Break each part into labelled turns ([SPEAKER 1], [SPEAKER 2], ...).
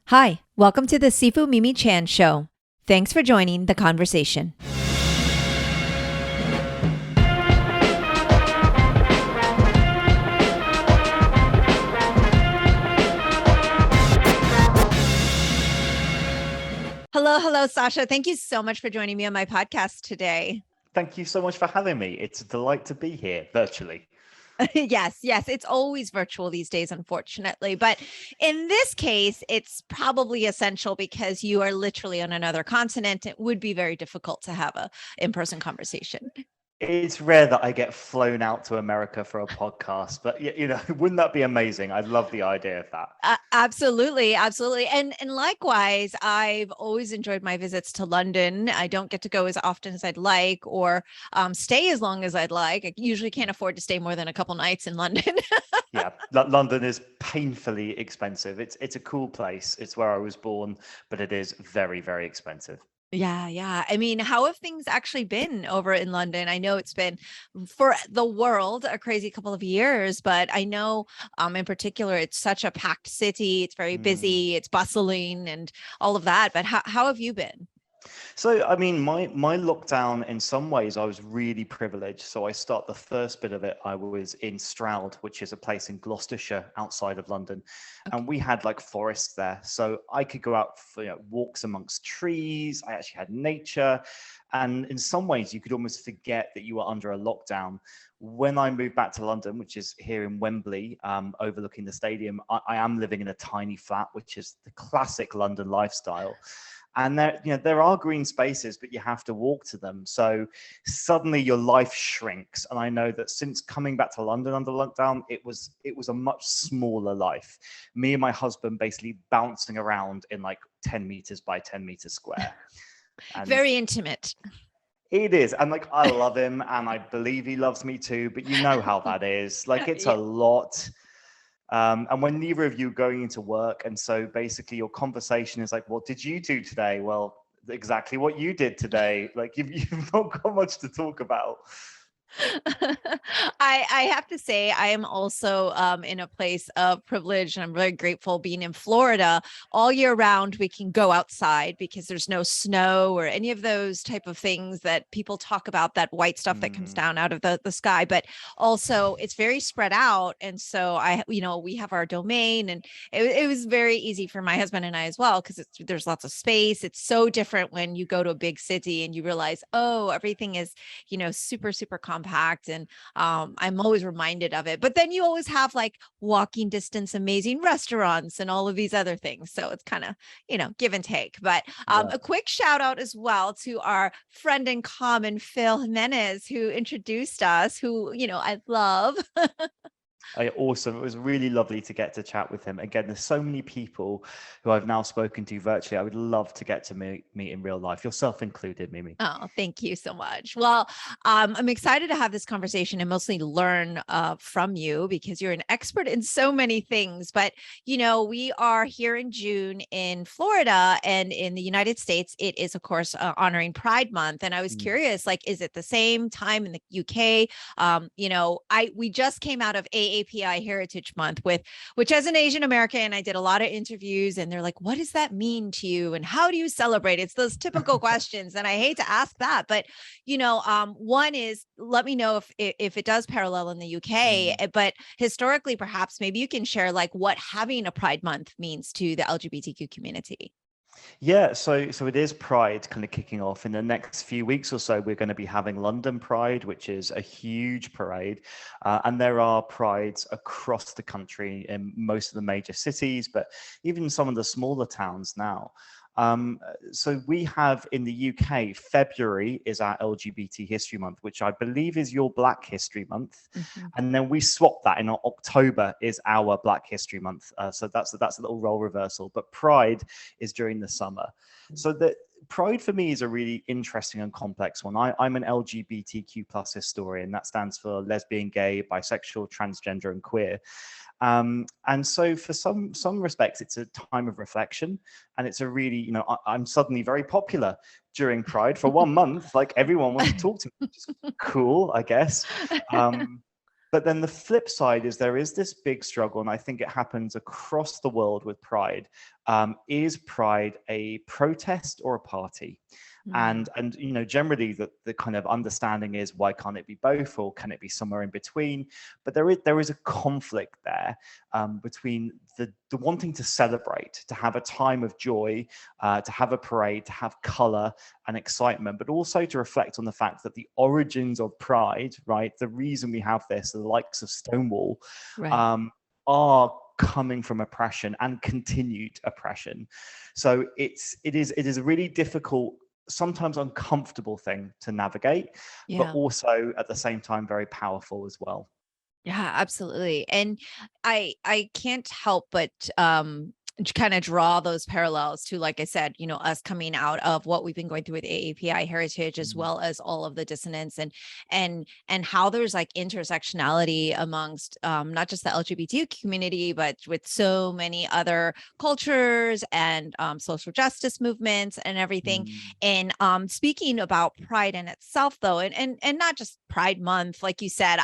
[SPEAKER 1] Hi, welcome to the Sifu Mimi Chan Show. Thanks for joining the conversation. Hello, Sacha. Thank you so much for joining me on my podcast today.
[SPEAKER 2] Thank you so much for having me. It's a delight to be here virtually.
[SPEAKER 1] Yes, it's always virtual these days, unfortunately. But in this case, it's probably essential because you are literally on another continent. It would be very difficult to have a in-person conversation.
[SPEAKER 2] It's rare that I get flown out to America for a podcast, but wouldn't that be amazing? I love the idea of that.
[SPEAKER 1] Absolutely. And likewise, I've always enjoyed my visits to London. I don't get to go as often as I'd like or stay as long as I'd like. I usually can't afford to stay more than a couple nights in London.
[SPEAKER 2] Yeah, London is painfully expensive. It's a cool place. It's where I was born, but it is very, very expensive.
[SPEAKER 1] Yeah. I mean, how have things actually been over in London? I know it's been for the world a crazy couple of years, but I know in particular, it's such a packed city. It's very busy, it's bustling and all of that. But how have you been?
[SPEAKER 2] So, I mean, my lockdown, in some ways, I was really privileged. So the first bit of it, I was in Stroud, which is a place in Gloucestershire outside of London.
[SPEAKER 1] Okay.
[SPEAKER 2] And we had like forests there. So I could go out for walks amongst trees. I actually had nature. And in some ways, you could almost forget that you were under a lockdown. When I moved back to London, which is here in Wembley, overlooking the stadium, I am living in a tiny flat, which is the classic London lifestyle. And there are green spaces, but you have to walk to them. So suddenly your life shrinks. And I know that since coming back to London under lockdown, it was a much smaller life. Me and my husband basically bouncing around in like 10 meters by 10 meters square.
[SPEAKER 1] And very intimate.
[SPEAKER 2] It is. And like, I love him and I believe he loves me too, but you know how that is. Like, it's a lot. And when neither of you are going into work, and so basically your conversation is like, what did you do today? Well, exactly what you did today. Like you've not got much to talk about.
[SPEAKER 1] I have to say, I am also in a place of privilege, and I'm very grateful being in Florida all year round. We can go outside because there's no snow or any of those type of things that people talk about, that white stuff that comes down out of the sky. But also it's very spread out. And so we have our domain, and it was very easy for my husband and I as well, because there's lots of space. It's so different when you go to a big city and you realize, oh, everything is, super, super compact. And I'm always reminded of it. But then you always have like walking distance, amazing restaurants and all of these other things. So it's kind of, give and take. But a quick shout out as well to our friend in common, Phil Jimenez, who introduced us, who, I love.
[SPEAKER 2] Awesome. It was really lovely to get to chat with him. Again, there's so many people who I've now spoken to virtually. I would love to get to meet in real life, yourself included, Mimi.
[SPEAKER 1] Oh, thank you so much. Well, I'm excited to have this conversation and mostly learn from you, because you're an expert in so many things. But, we are here in June in Florida, and in the United States, it is, of course, honoring Pride Month. And I was curious, like, is it the same time in the UK? We just came out of AAPI Heritage Month, which as an Asian American, I did a lot of interviews, and they're like, what does that mean to you? And how do you celebrate? It's those typical questions. And I hate to ask that, but, one is, let me know if it does parallel in the UK, but historically, perhaps maybe you can share like what having a Pride Month means to the LGBTQ community.
[SPEAKER 2] Yeah, so it is Pride kind of kicking off in the next few weeks or so. We're going to be having London Pride, which is a huge parade, and there are prides across the country in most of the major cities, but even some of the smaller towns now. So we have in the UK, February is our LGBT History Month, which I believe is your Black History Month. And then we swap that in October is our Black History Month. So that's a little role reversal, but Pride is during the summer. So the Pride for me is a really interesting and complex one. I'm an LGBTQ plus historian. That stands for lesbian, gay, bisexual, transgender, and queer. And so for some respects, it's a time of reflection, and it's a really, I'm suddenly very popular during Pride for 1 month. Like, everyone wants to talk to me, which is cool, I guess. But then the flip side is there is this big struggle, and I think it happens across the world with Pride. Is Pride a protest or a party? And generally the kind of understanding is, why can't it be both, or can it be somewhere in between? But there is a conflict there, between the wanting to celebrate, to have a time of joy, to have a parade, to have color and excitement, but also to reflect on the fact that the origins of Pride, right, the reason we have this, the likes of Stonewall,
[SPEAKER 1] Right.
[SPEAKER 2] are coming from oppression and continued oppression. So it is a really difficult, sometimes uncomfortable thing to navigate, but
[SPEAKER 1] Yeah.
[SPEAKER 2] also at the same time very powerful as well.
[SPEAKER 1] Yeah, absolutely. And I can't help but kind of draw those parallels to, like I said, us coming out of what we've been going through with AAPI heritage, as
[SPEAKER 2] Mm.
[SPEAKER 1] well as all of the dissonance and how there's like intersectionality amongst not just the LGBT community, but with so many other cultures and social justice movements and everything.
[SPEAKER 2] Mm.
[SPEAKER 1] And speaking about Pride in itself, though, and not just Pride Month, like you said,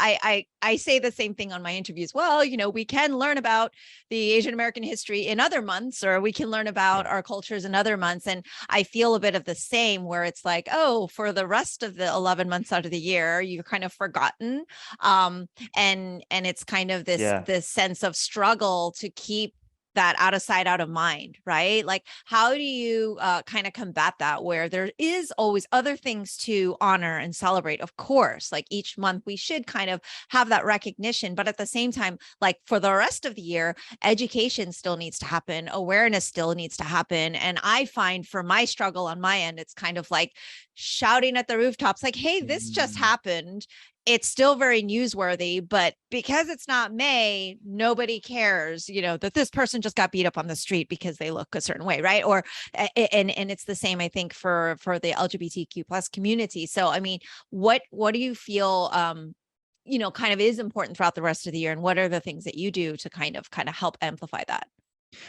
[SPEAKER 1] I say the same thing on my interviews. Well, we can learn about the Asian American history in other months, or we can learn about
[SPEAKER 2] Yeah.
[SPEAKER 1] our cultures in other months. And I feel a bit of the same, where it's like, oh, for the rest of the 11 months out of the year, you're kind of forgotten. And it's kind of
[SPEAKER 2] Yeah.
[SPEAKER 1] this sense of struggle to keep that out of sight, out of mind, right? Like, how do you kind of combat that, where there is always other things to honor and celebrate? Of course, like each month we should kind of have that recognition, but at the same time, like for the rest of the year, education still needs to happen, awareness still needs to happen. And I find for my struggle on my end, it's kind of like shouting at the rooftops, like, hey, this just
[SPEAKER 2] Mm.
[SPEAKER 1] happened. It's still very newsworthy, but because it's not May, nobody cares, that this person just got beat up on the street because they look a certain way, right? Or and it's the same, I think, for the LGBTQ plus community. So, I mean, what do you feel kind of is important throughout the rest of the year, and what are the things that you do to kind of help amplify that?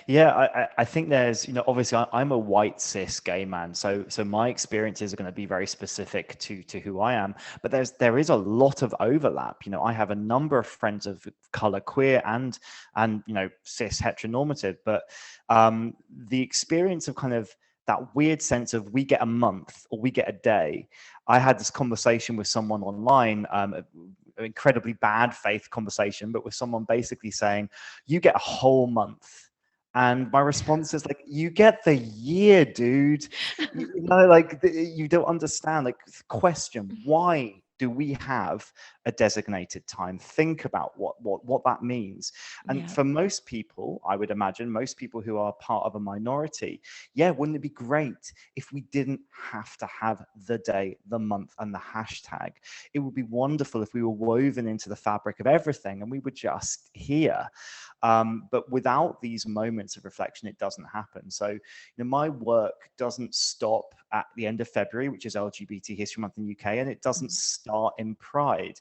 [SPEAKER 2] Yeah, I think there's, obviously I'm a white cis gay man, so my experiences are going to be very specific to who I am. But there is a lot of overlap. I have a number of friends of color, queer and cis heteronormative, but the experience of kind of that weird sense of, we get a month or we get a day. I had this conversation with someone online, an incredibly bad faith conversation, but with someone basically saying, you get a whole month. And my response is like, you get the year, dude. Like you don't understand. Like, question, why do we have a designated time? Think about what that means. And
[SPEAKER 1] Yeah.
[SPEAKER 2] for most people, I would imagine, most people who are part of a minority, yeah, wouldn't it be great if we didn't have to have the day, the month, and the hashtag? It would be wonderful if we were woven into the fabric of everything and we were just here. But without these moments of reflection, it doesn't happen. So, my work doesn't stop at the end of February, which is LGBT History Month in the UK, and it doesn't start in Pride.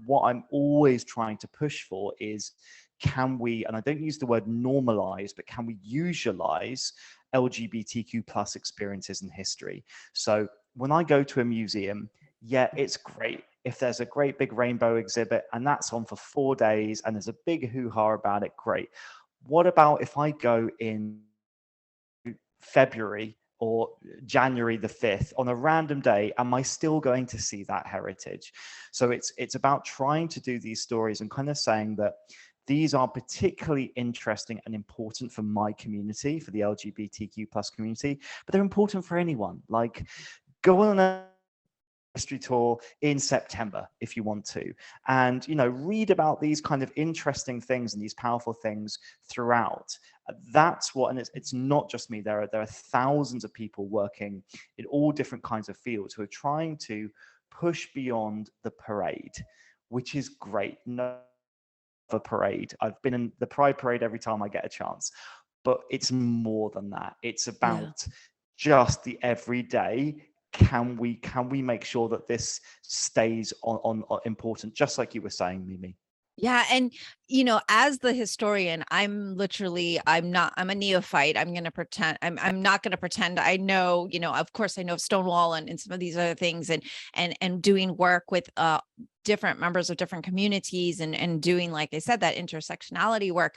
[SPEAKER 2] What I'm always trying to push for is, can we, and I don't use the word normalize, but can we usualize LGBTQ plus experiences in history? So when I go to a museum, yeah, it's great if there's a great big rainbow exhibit and that's on for 4 days and there's a big hoo-ha about it, great. What about if I go in February or January the 5th on a random day? Am I still going to see that heritage? So it's about trying to do these stories and kind of saying that these are particularly interesting and important for my community, for the LGBTQ plus community, but they're important for anyone. Like, go on a history tour in September if you want to, and read about these kind of interesting things and these powerful things throughout. That's what, and it's not just me. There are thousands of people working in all different kinds of fields who are trying to push beyond the parade, which is great. No, a parade. I've been in the Pride Parade every time I get a chance, but it's more than that. It's
[SPEAKER 1] Yeah.
[SPEAKER 2] about just the everyday. Can we make sure that this stays on important, just like you were saying, Mimi?
[SPEAKER 1] Yeah. And, you know, as the historian, I'm a neophyte. I'm not going to pretend I know, you know, of course I know of Stonewall and some of these other things, and doing work with, different members of different communities, and doing, like I said, that intersectionality work.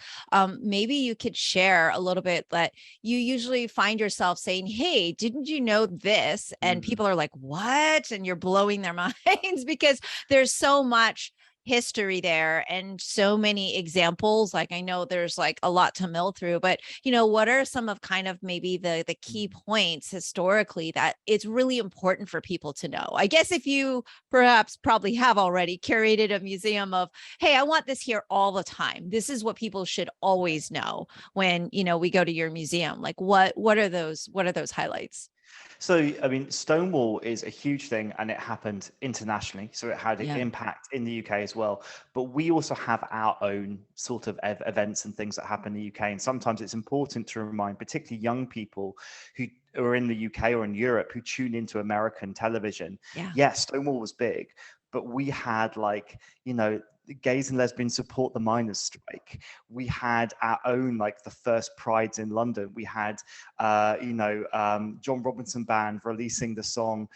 [SPEAKER 1] Maybe you could share a little bit that you usually find yourself saying, hey, didn't you know this? And
[SPEAKER 2] Mm.
[SPEAKER 1] people are like, what? And you're blowing their minds because there's so much history there and so many examples. Like, I know there's like a lot to mill through, but you know, what are some of kind of maybe the key points historically that it's really important for people to know? I guess if you probably have already curated a museum of, hey, I want this here all the time, this is what people should always know when, you know, we go to your museum, like what are those highlights?
[SPEAKER 2] So, I mean, Stonewall is a huge thing and it happened internationally. So it had an
[SPEAKER 1] Yeah.
[SPEAKER 2] impact in the UK as well. But we also have our own sort of events and things that happen in the UK. And sometimes it's important to remind, particularly young people who are in the UK or in Europe who tune into American television.
[SPEAKER 1] Yeah.
[SPEAKER 2] Yes, Stonewall was big, but we had, like, you know, gays and lesbians support the miners' strike. We had our own, like, the first prides in London. We had John Robinson Band releasing the song.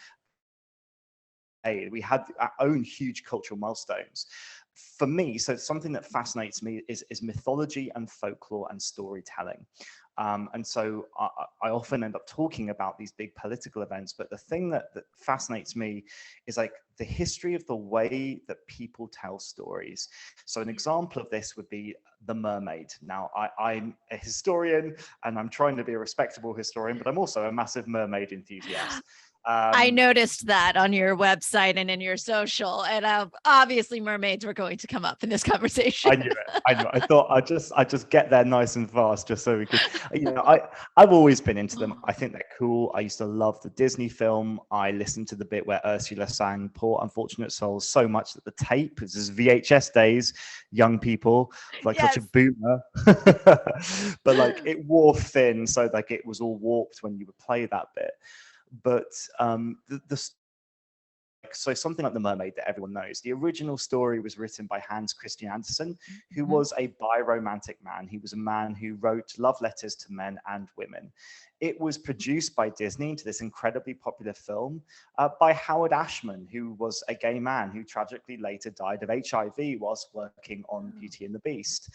[SPEAKER 2] We had our own huge cultural milestones. For me, so something that fascinates me is mythology and folklore and storytelling. And so I often end up talking about these big political events, but the thing that fascinates me is like the history of the way that people tell stories. So an example of this would be The Mermaid. Now, I'm a historian and I'm trying to be a respectable historian, but I'm also a massive mermaid enthusiast.
[SPEAKER 1] I noticed that on your website and in your social, and obviously mermaids were going to come up in this conversation.
[SPEAKER 2] I knew it. I knew it. I thought I'd just get there nice and fast, just so we could. You know, I've always been into them. I think they're cool. I used to love the Disney film. I listened to the bit where Ursula sang "Poor Unfortunate Souls" so much that the tape, this is VHS days, young people, like
[SPEAKER 1] Yes.
[SPEAKER 2] such a boomer. But like it wore thin, so like it was all warped when you would play that bit. But so something like The Mermaid that everyone knows, the original story was written by Hans Christian Andersen, who was a biromantic man. He was a man who wrote love letters to men and women. It was produced by Disney into this incredibly popular film by Howard Ashman, who was a gay man who tragically later died of HIV whilst working on Beauty and the Beast.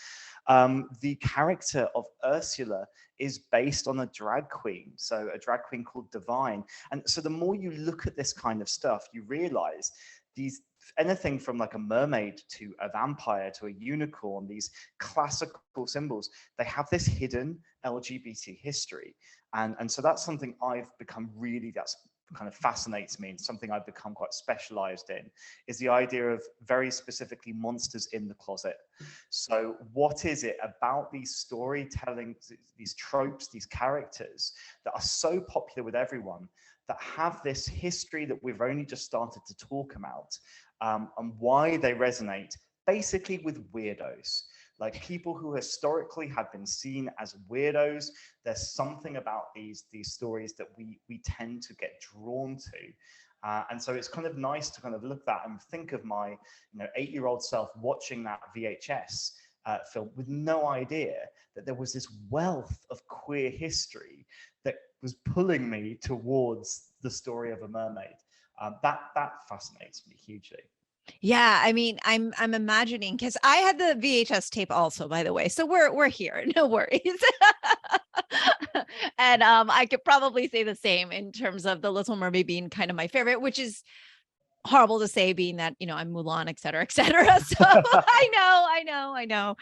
[SPEAKER 2] The character of Ursula is based on a drag queen, so a drag queen called Divine. And so the more you look at this kind of stuff, you realize these, anything from like a mermaid to a vampire to a unicorn, these classical symbols, they have this hidden LGBT history. And so that's something I've become really, that's kind of fascinates me, and something I've become quite specialized in, is the idea of very specifically monsters in the closet. So what is it about these storytelling, these tropes, these characters that are so popular with everyone, that have this history that we've only just started to talk about, and why they resonate basically with weirdos? Like people who historically have been seen as weirdos, there's something about these stories that we tend to get drawn to. And so it's kind of nice to kind of look at that and think of my 8-year-old self watching that VHS film with no idea that there was this wealth of queer history that was pulling me towards the story of a mermaid. That fascinates me hugely.
[SPEAKER 1] Yeah, I mean, I'm imagining, because I had the VHS tape also, by the way, so we're here, no worries. And I could probably say the same in terms of the Little Mermaid being kind of my favorite, which is horrible to say, being that, you know, I'm Mulan, et cetera, et cetera. So I know.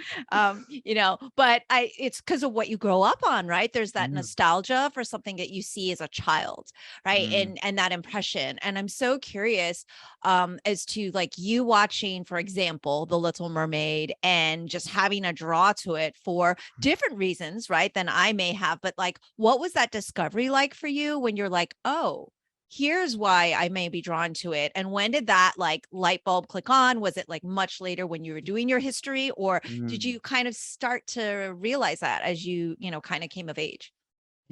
[SPEAKER 1] But it's because of what you grow up on, right? There's that nostalgia for something that you see as a child, right? And that impression. And I'm so curious as to, like, you watching, for example, The Little Mermaid and just having a draw to it for different reasons, right, than I may have. But like, what was that discovery like for you when you're like, oh, here's why I may be drawn to it? And when did that like light bulb click on? Was it like much later when you were doing your history, or did you kind of start to realize that as you kind of came of age?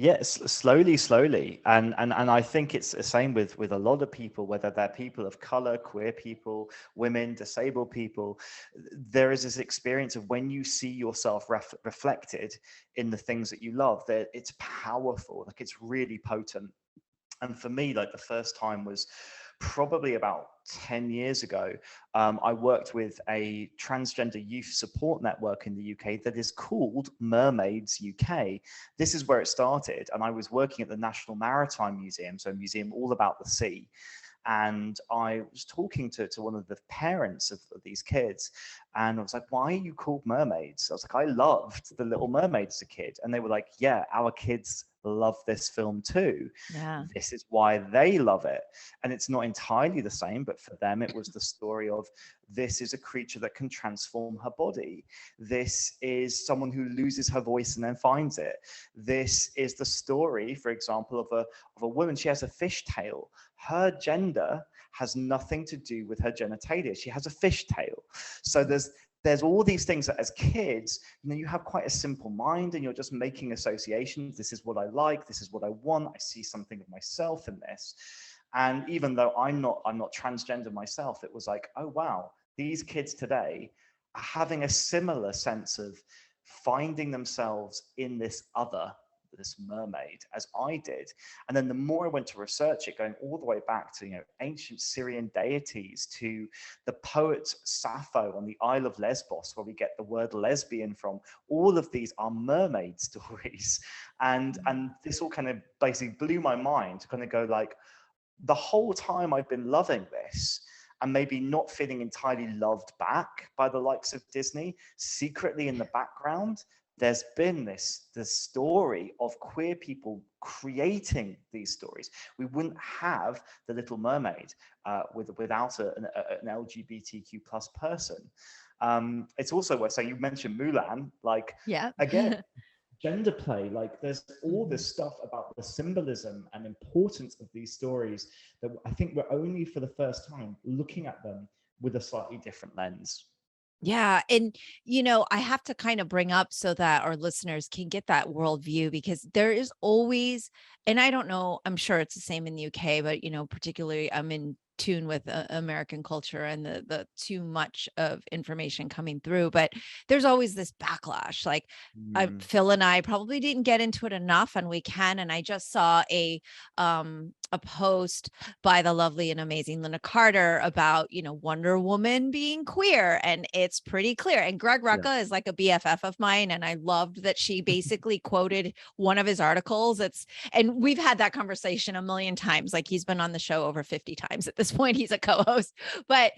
[SPEAKER 2] Yes, slowly, and I think it's the same with a lot of people, whether they're people of color, queer people, women, disabled people. There is this experience of when you see yourself reflected in the things that you love, that it's powerful, like it's really potent. And for me, like the first time was probably about 10 years ago. I worked with a transgender youth support network in the UK that is called Mermaids UK. This is where it started. And I was working at the National Maritime Museum, so a museum all about the sea. And I was talking to one of the parents of these kids, and I was like, why are you called mermaids? I was like, I loved The Little Mermaid as a kid. And they were like, yeah, our kids love this film too.
[SPEAKER 1] Yeah.
[SPEAKER 2] This is why they love it. And it's not entirely the same, but for them, it was the story of this is a creature that can transform her body. This is someone who loses her voice and then finds it. This is the story, for example, of a woman. She has a fishtail. Her gender has nothing to do with her genitalia. She has a fishtail. So there's all these things that as kids, you have quite a simple mind and you're just making associations. This is what I like. This is what I want. I see something of myself in this. And even though I'm not transgender myself, it was like, oh, wow, these kids today are having a similar sense of finding themselves in this other, this mermaid, as I did. And then the more I went to research it, going all the way back to ancient Syrian deities, to the poet Sappho on the Isle of Lesbos, where we get the word lesbian from, all of these are mermaid stories. And this all kind of basically blew my mind to kind of go like, the whole time I've been loving this and maybe not feeling entirely loved back by the likes of Disney, secretly in the background, there's been this story of queer people creating these stories. We wouldn't have The Little Mermaid without an LGBTQ plus person. It's also worth saying, you mentioned Mulan, like,
[SPEAKER 1] Yeah.
[SPEAKER 2] again, gender play, like there's all this stuff about the symbolism and importance of these stories that I think we're only for the first time looking at them with a slightly different lens.
[SPEAKER 1] Yeah. And, I have to kind of bring up so that our listeners can get that worldview, because there is always, and I don't know, I'm sure it's the same in the UK, but, particularly I'm in tune with American culture and the too much of information coming through, but there's always this backlash. Like Phil and I probably didn't get into it enough, and we can. And I just saw a post by the lovely and amazing Lynn Carter about, Wonder Woman being queer, and it's pretty clear. And Greg Rucka is like a BFF of mine, and I loved that she basically quoted one of his articles. And we've had that conversation a million times. Like, he's been on the show over 50 times at this point. He's a co-host, but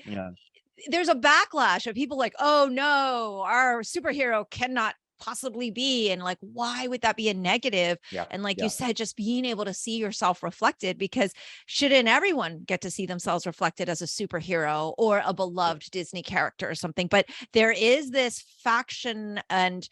[SPEAKER 1] there's a backlash of people like, oh no, our superhero cannot possibly be, and like, why would that be a negative? And like you said, just being able to see yourself reflected, because shouldn't everyone get to see themselves reflected as a superhero or a beloved Disney character or something? But there is this faction and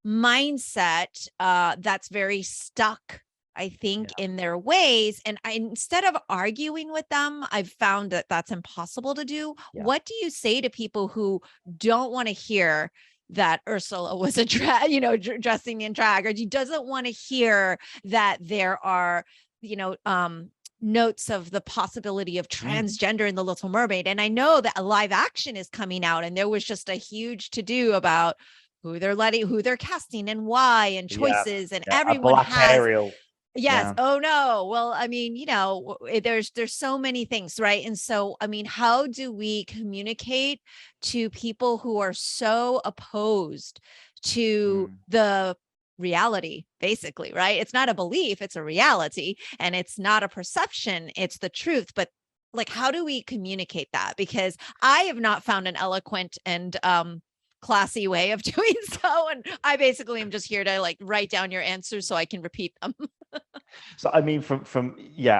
[SPEAKER 1] mindset that's very stuck, I think, in their ways. And instead of arguing with them, I've found that that's impossible to do. What do you say to people who don't want to hear that Ursula was a dressing in drag, or she doesn't want to hear that there are, notes of the possibility of transgender in The Little Mermaid? And I know that a live action is coming out, and there was just a huge to-do about who they're casting and why, and choices, and everyone has Ariel. Yes. Oh no. Well, I mean, there's so many things, right? And so, I mean, how do we communicate to people who are so opposed to the reality, basically, right? It's not a belief, it's a reality, and it's not a perception, it's the truth. But like, how do we communicate that? Because I have not found an eloquent and classy way of doing so. And I basically am just here to like write down your answers so I can repeat them.
[SPEAKER 2] So, I mean,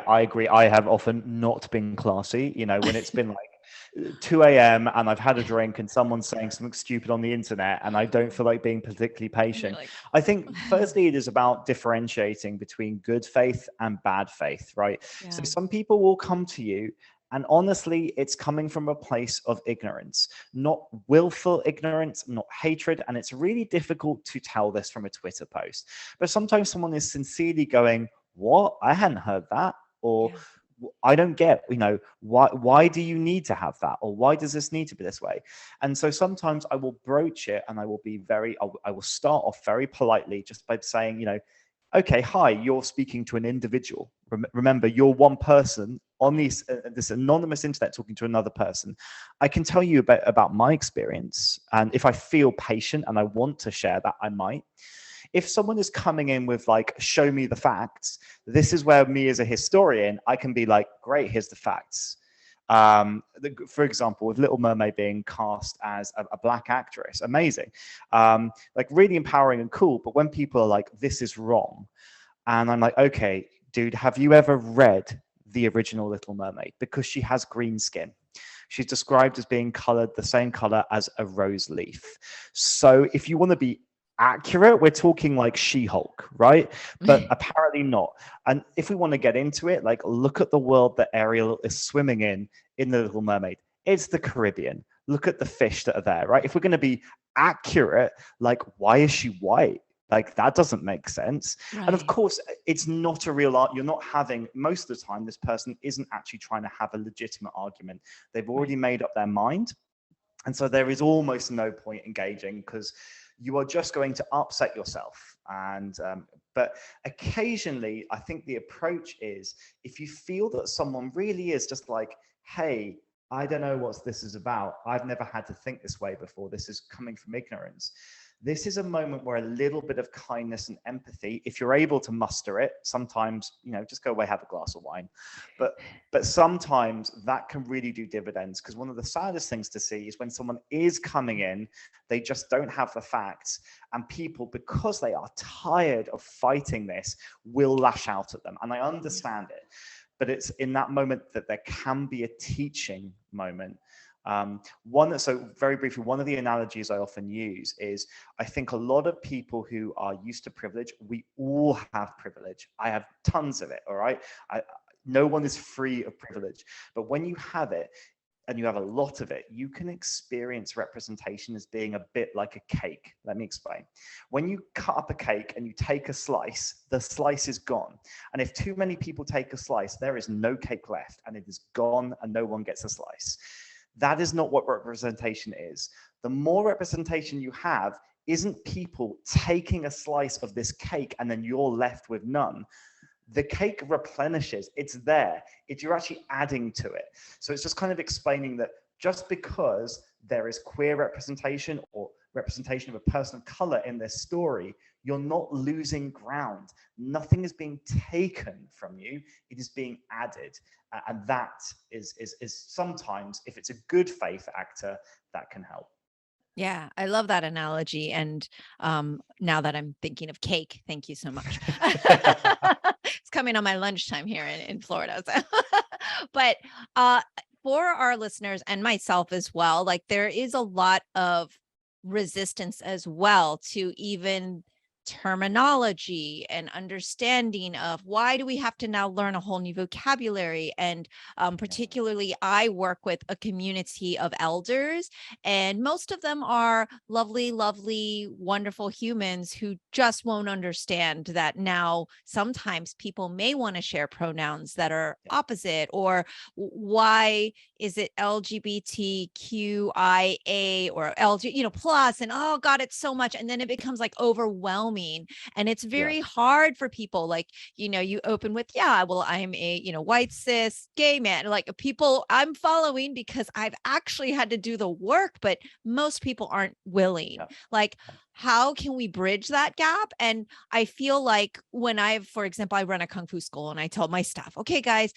[SPEAKER 2] I agree. I have often not been classy, when it's been like 2 a.m. and I've had a drink and someone's saying something stupid on the internet and I don't feel like being particularly patient. I think firstly, it is about differentiating between good faith and bad faith, right? So some people will come to you And honestly, it's coming from a place of ignorance, not willful ignorance, not hatred. And it's really difficult to tell this from a Twitter post. But sometimes someone is sincerely going, what? I hadn't heard that. Or I don't get, why do you need to have that? Or why does this need to be this way? And so sometimes I will broach it, and I will be I will start off very politely just by saying, okay, hi, you're speaking to an individual. Remember, you're one person on this anonymous internet talking to another person. I can tell you about my experience. And if I feel patient and I want to share that, I might. If someone is coming in with like, show me the facts, this is where me as a historian, I can be like, great, here's the facts. For example, with Little Mermaid being cast as a black actress, amazing, like really empowering and cool. But when people are like, this is wrong, and I'm like, okay, dude, have you ever read the original Little Mermaid? Because she has green skin. She's described as being colored the same color as a rose leaf. So if you want to be accurate, we're talking like She-Hulk, right? But apparently not. And if we want to get into it, like, look at the world that Ariel is swimming in the Little Mermaid. It's the Caribbean. Look at the fish that are there, right? If we're going to be accurate, like, why is she white? Like, that doesn't make sense. Right. And of course, it's not a real art. You're not having, most of the time, this person isn't actually trying to have a legitimate argument. They've already made up their mind. And so there is almost no point engaging, because you are just going to upset yourself. And but occasionally, I think the approach is, if you feel that someone really is just like, hey, I don't know what this is about. I've never had to think this way before. This is coming from ignorance. This is a moment where a little bit of kindness and empathy, if you're able to muster it, sometimes, just go away, have a glass of wine. But sometimes that can really do dividends, because one of the saddest things to see is when someone is coming in, they just don't have the facts, and people, because they are tired of fighting this, will lash out at them. And I understand it, but it's in that moment that there can be a teaching moment. So very briefly, one of the analogies I often use is, I think a lot of people who are used to privilege, we all have privilege. I have tons of it, all right? No one is free of privilege. But when you have it, and you have a lot of it, you can experience representation as being a bit like a cake. Let me explain. When you cut up a cake and you take a slice, the slice is gone. And if too many people take a slice, there is no cake left, and it is gone, and no one gets a slice. That is not what representation is. The more representation you have isn't people taking a slice of this cake and then you're left with none. The cake replenishes. It's there. You're actually adding to it. So it's just kind of explaining that just because there is queer representation or representation of a person of color in this story, you're not losing ground. Nothing is being taken from you. It is being added. And that is sometimes, if it's a good faith actor, that can help.
[SPEAKER 1] Yeah, I love that analogy. And now that I'm thinking of cake, thank you so much. It's coming on my lunchtime here in Florida. So. But for our listeners and myself as well, like, there is a lot of resistance as well to even terminology and understanding of, why do we have to now learn a whole new vocabulary? And particularly, I work with a community of elders, and most of them are lovely, lovely, wonderful humans who just won't understand that now sometimes people may want to share pronouns that are opposite, or why is it LGBTQIA or LG, plus, and oh God, it's so much. And then it becomes like overwhelming. And it's very hard for people. Like, you open with, well, I'm a, white cis gay man, like, people I'm following because I've actually had to do the work, but most people aren't willing. Like, how can we bridge that gap? And I feel like when for example, I run a Kung Fu school, and I tell my staff, okay, guys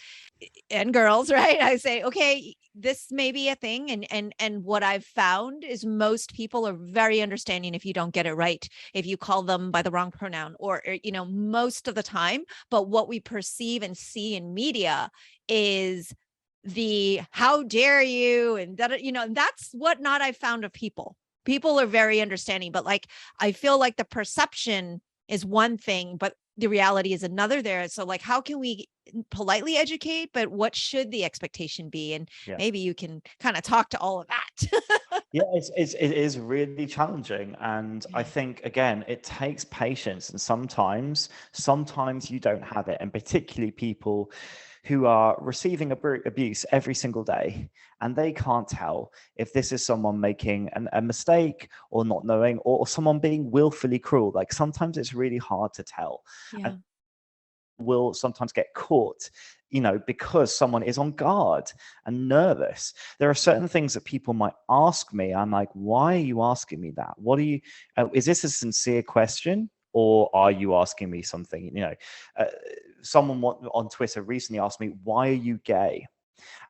[SPEAKER 1] and girls, right? I say, okay, this may be a thing. And what I've found is most people are very understanding if you don't get it right, if you call them by the wrong pronoun, or most of the time. But what we perceive and see in media is the how dare you, and that, that's what not I've found of people. People are very understanding, but like, I feel like the perception is one thing, but the reality is another there. So like, how can we politely educate, but what should the expectation be? And
[SPEAKER 2] Yeah.
[SPEAKER 1] maybe you can kind of talk to all of that.
[SPEAKER 2] Yeah, it is really challenging. And I
[SPEAKER 1] Yeah.
[SPEAKER 2] think, again, it takes patience. And sometimes you don't have it. And particularly people who are receiving abuse every single day, and they can't tell if this is someone making a mistake or not knowing, or someone being willfully cruel. Like sometimes it's really hard to tell. And
[SPEAKER 1] Yeah.
[SPEAKER 2] will sometimes get caught, because someone is on guard and nervous. There are certain things that people might ask me. I'm like, why are you asking me that? What are you, is this a sincere question? Or are you asking me something? Someone on Twitter recently asked me, why are you gay?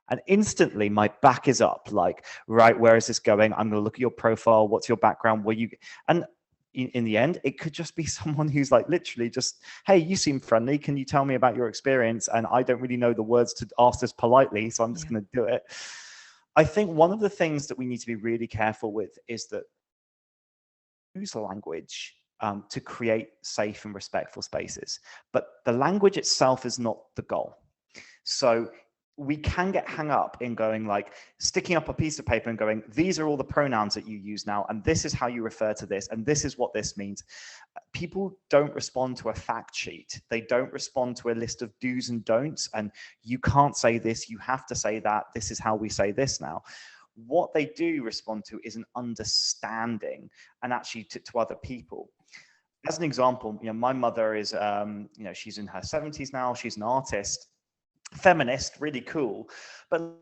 [SPEAKER 2] And instantly my back is up, like, right, where is this going? I'm going to look at your profile. What's your background? And in the end, it could just be someone who's like literally just, hey, you seem friendly. Can you tell me about your experience? And I don't really know the words to ask this politely, so I'm just going to do it. I think one of the things that we need to be really careful with is that use language to create safe and respectful spaces. But the language itself is not the goal. So we can get hung up in going like sticking up a piece of paper and going, these are all the pronouns that you use now, and this is how you refer to this, and this is what this means. People don't respond to a fact sheet. They don't respond to a list of do's and don'ts, and you can't say this, you have to say that, this is how we say this now. What they do respond to is an understanding, and actually to other people. As an example, my mother is, she's in her 70s now, she's an artist, feminist, really cool, but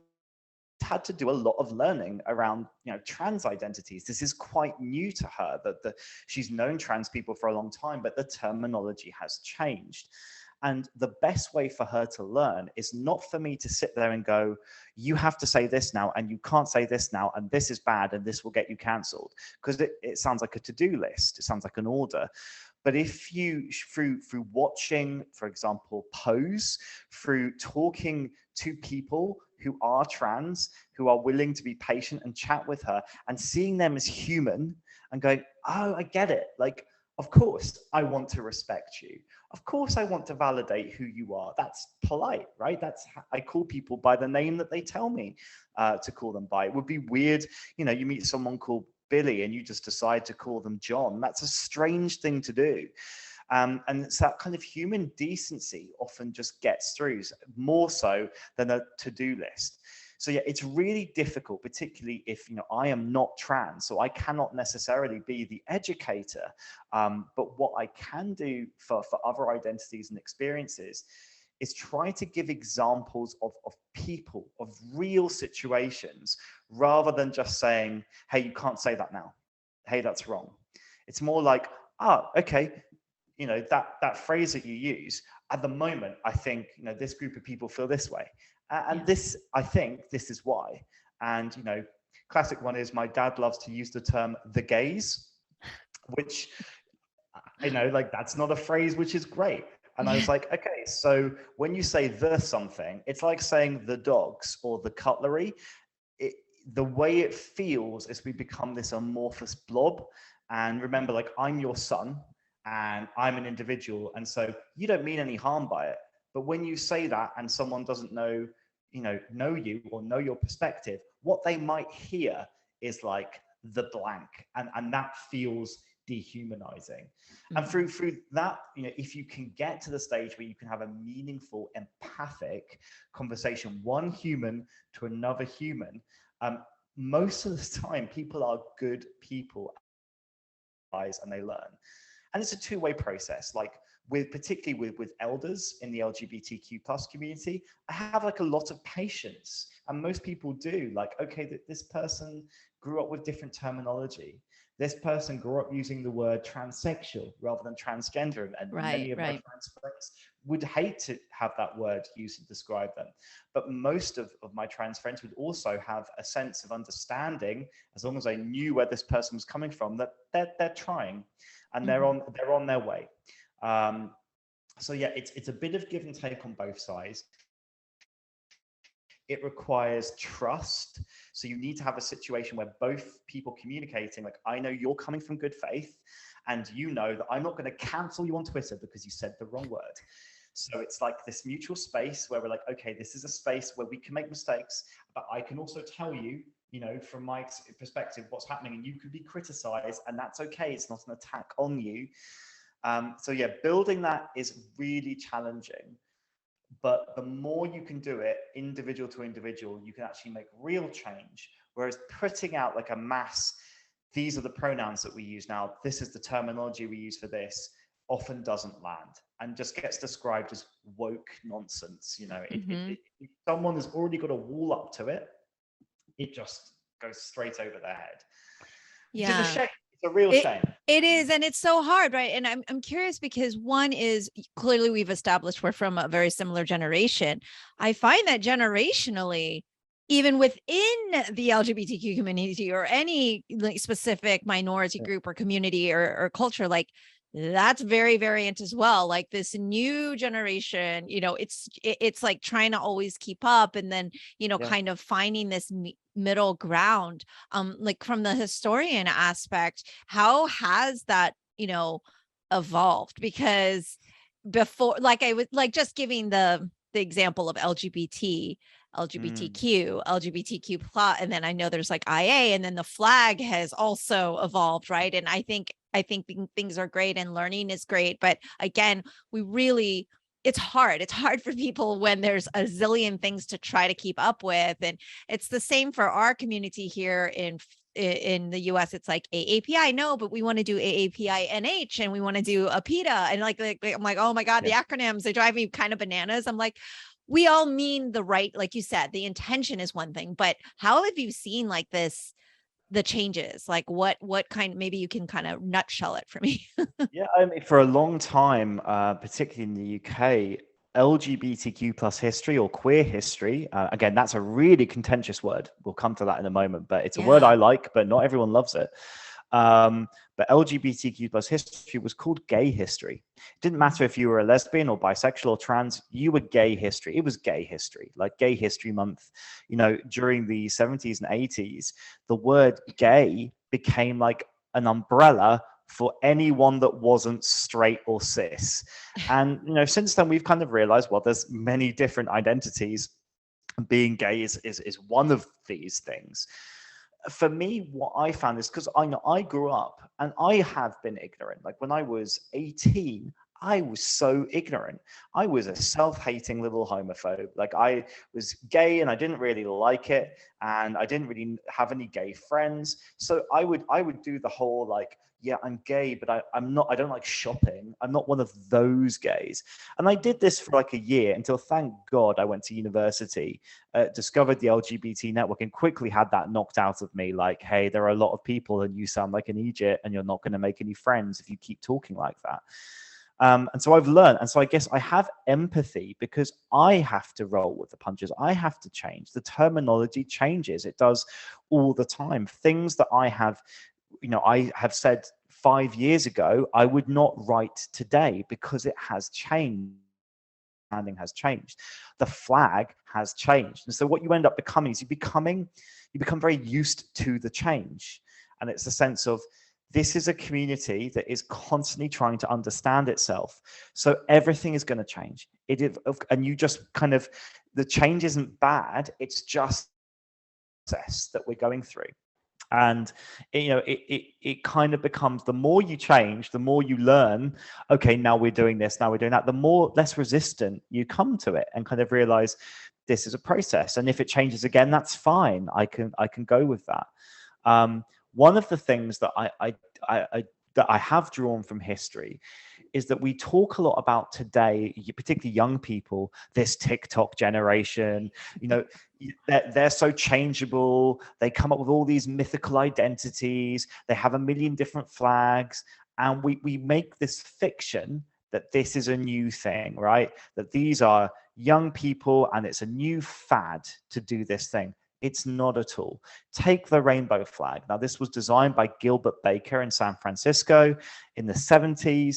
[SPEAKER 2] had to do a lot of learning around trans identities. This is quite new to her, that she's known trans people for a long time, but the terminology has changed. And the best way for her to learn is not for me to sit there and go, you have to say this now, and you can't say this now, and this is bad, and this will get you cancelled. Because it sounds like a to-do list. It sounds like an order. But if you, through watching, for example, Pose, through talking to people who are trans, who are willing to be patient and chat with her, and seeing them as human and going, oh, I get it. Like, of course, I want to respect you. Of course, I want to validate who you are. That's polite, right? I call people by the name that they tell me to call them by. It would be weird, you meet someone called Billy and you just decide to call them John. That's a strange thing to do. And it's that kind of human decency often just gets through, more so than a to-do list. So yeah, it's really difficult, particularly if I am not trans, so I cannot necessarily be the educator. But what I can do for other identities and experiences is try to give examples of people, of real situations, rather than just saying, hey, you can't say that now. Hey, that's wrong. It's more like, okay, that phrase that you use at the moment, I think, this group of people feel this way. And this, I think this is why. And, classic one is my dad loves to use the term the gays, which, that's not a phrase which is great. And I was like, okay, so when you say the something, it's like saying the dogs or the cutlery. The way it feels is we become this amorphous blob. And remember, like, I'm your son and I'm an individual. And so you don't mean any harm by it. But when you say that and someone doesn't know you or know your perspective, what they might hear is like the blank. And that feels dehumanizing. Mm-hmm. And through that, if you can get to the stage where you can have a meaningful, empathic conversation, one human to another human, most of the time people are good people and they learn. And it's a two-way process. Like particularly with elders in the LGBTQ plus community, I have like a lot of patience, and most people do. Like, okay, this person grew up with different terminology. This person grew up using the word transsexual rather than transgender, and many of my trans friends would hate to have that word used to describe them. But most of my trans friends would also have a sense of understanding, as long as I knew where this person was coming from, that they're trying, and they're on their way. So yeah, it's a bit of give and take on both sides. It requires trust. So you need to have a situation where both people communicating, like, I know you're coming from good faith, and you know that I'm not going to cancel you on Twitter because you said the wrong word. So it's like this mutual space where we're like, okay, this is a space where we can make mistakes, but I can also tell you, you know, from my perspective, what's happening, and you can be criticized, and that's okay. It's not an attack on you. So yeah, building that is really challenging. But the more you can do it individual to individual, you can actually make real change. Whereas putting out like a mass, these are the pronouns that we use now, this is the terminology we use for this, often doesn't land and just gets described as woke nonsense. You know, if someone has already got a wall up to it, it just goes straight over their head. Which is a shame. It's a real shame.
[SPEAKER 1] It is, and it's so hard, right? And I'm curious because one is clearly we've established we're from a very similar generation. I find that generationally, even within the LGBTQ community or any like specific minority group or community or culture, like that's very variant as well. Like this new generation, you know, it's like trying to always keep up, and then, you know, kind of finding this middle ground. Like from the historian aspect, how has that, you know, evolved? Because before, like I was like just giving the example of LGBTQ, LGBTQ plus, and then I know there's like IA, and then the flag has also evolved, right? And I think things are great and learning is great, but again, it's hard. It's hard for people when there's a zillion things to try to keep up with. And it's the same for our community here in the US. It's like AAPI, no, but we want to do AAPI NH, and we want to do APITA. And like I'm like, oh my God, the acronyms, they drive me kind of bananas. I'm like, we all mean the right, like you said, the intention is one thing, but how have you seen like this, the changes? Like what kind, maybe you can kind of nutshell it for me.
[SPEAKER 2] Yeah, I mean, for a long time, particularly in the UK, LGBTQ plus history or queer history, again, that's a really contentious word. We'll come to that in a moment, but it's a word I like, but not everyone loves it. But LGBTQ plus history was called gay history. It didn't matter if you were a lesbian or bisexual or trans, you were gay history. It was gay history, like Gay History Month. You know, during the 70s and 80s, the word gay became like an umbrella for anyone that wasn't straight or cis. And, you know, since then we've kind of realized, well, there's many different identities. Being gay is one of these things. For me, what I found is, because I know I grew up and I have been ignorant. Like when I was 18, I was so ignorant. I was a self-hating little homophobe. Like I was gay and I didn't really like it, and I didn't really have any gay friends. So I would do the whole like, yeah, I'm gay, but I'm not, I don't like shopping. I'm not one of those gays. And I did this for like a year until, thank God, I went to university, discovered the LGBT network, and quickly had that knocked out of me. Like, hey, there are a lot of people and you sound like an idiot and you're not going to make any friends if you keep talking like that. And so I've learned. And so I guess I have empathy because I have to roll with the punches. I have to change. The terminology changes. It does all the time. Things that I have said 5 years ago, I would not write today because it has changed. Understanding has changed. The flag has changed. And so what you end up becoming is you become very used to the change. And it's a sense of, this is a community that is constantly trying to understand itself. So everything is going to change. And you just kind of, the change isn't bad. It's just a process that we're going through. And it kind of becomes, the more you change, the more you learn, okay, now we're doing this, now we're doing that, the more less resistant you come to it and kind of realize this is a process. And if it changes again, that's fine. I can go with that. One of the things that I have drawn from history is that we talk a lot about today, particularly young people, this TikTok generation, they're so changeable. They come up with all these mythical identities. They have a million different flags. And we make this fiction that this is a new thing, right? That these are young people and it's a new fad to do this thing. It's not at all. Take the rainbow flag. Now, this was designed by Gilbert Baker in San Francisco in the 70s.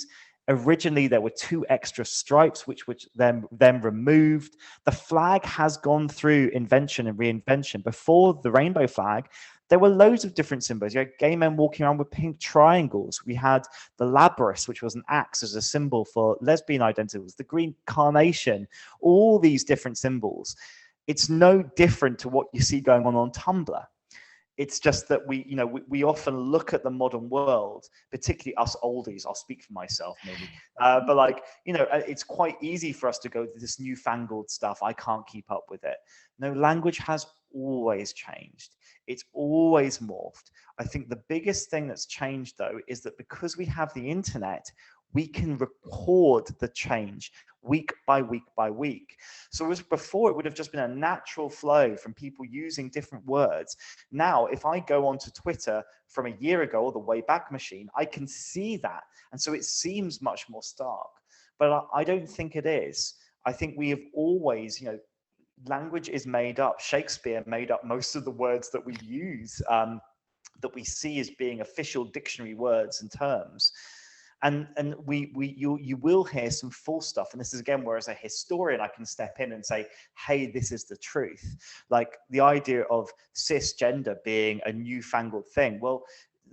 [SPEAKER 2] Originally, there were 2 extra stripes, which then removed. The flag has gone through invention and reinvention. Before the rainbow flag, there were loads of different symbols. You had gay men walking around with pink triangles. We had the labrys, which was an axe as a symbol for lesbian identity. It was the green carnation, all these different symbols. It's no different to what you see going on Tumblr. It's just that we often look at the modern world, particularly us oldies. I'll speak for myself, maybe, but like, it's quite easy for us to go to this newfangled stuff. I can't keep up with it. No, language has always changed. It's always morphed. I think the biggest thing that's changed, though, is that because we have the internet, we can record the change week by week by week. So as before, it would have just been a natural flow from people using different words. Now, if I go onto Twitter from a year ago or the Wayback Machine, I can see that. And so it seems much more stark. But I don't think it is. I think we have always, language is made up. Shakespeare made up most of the words that we use, that we see as being official dictionary words and terms. And you will hear some false stuff. And this is, again, where as a historian, I can step in and say, hey, this is the truth. Like the idea of cisgender being a newfangled thing. Well,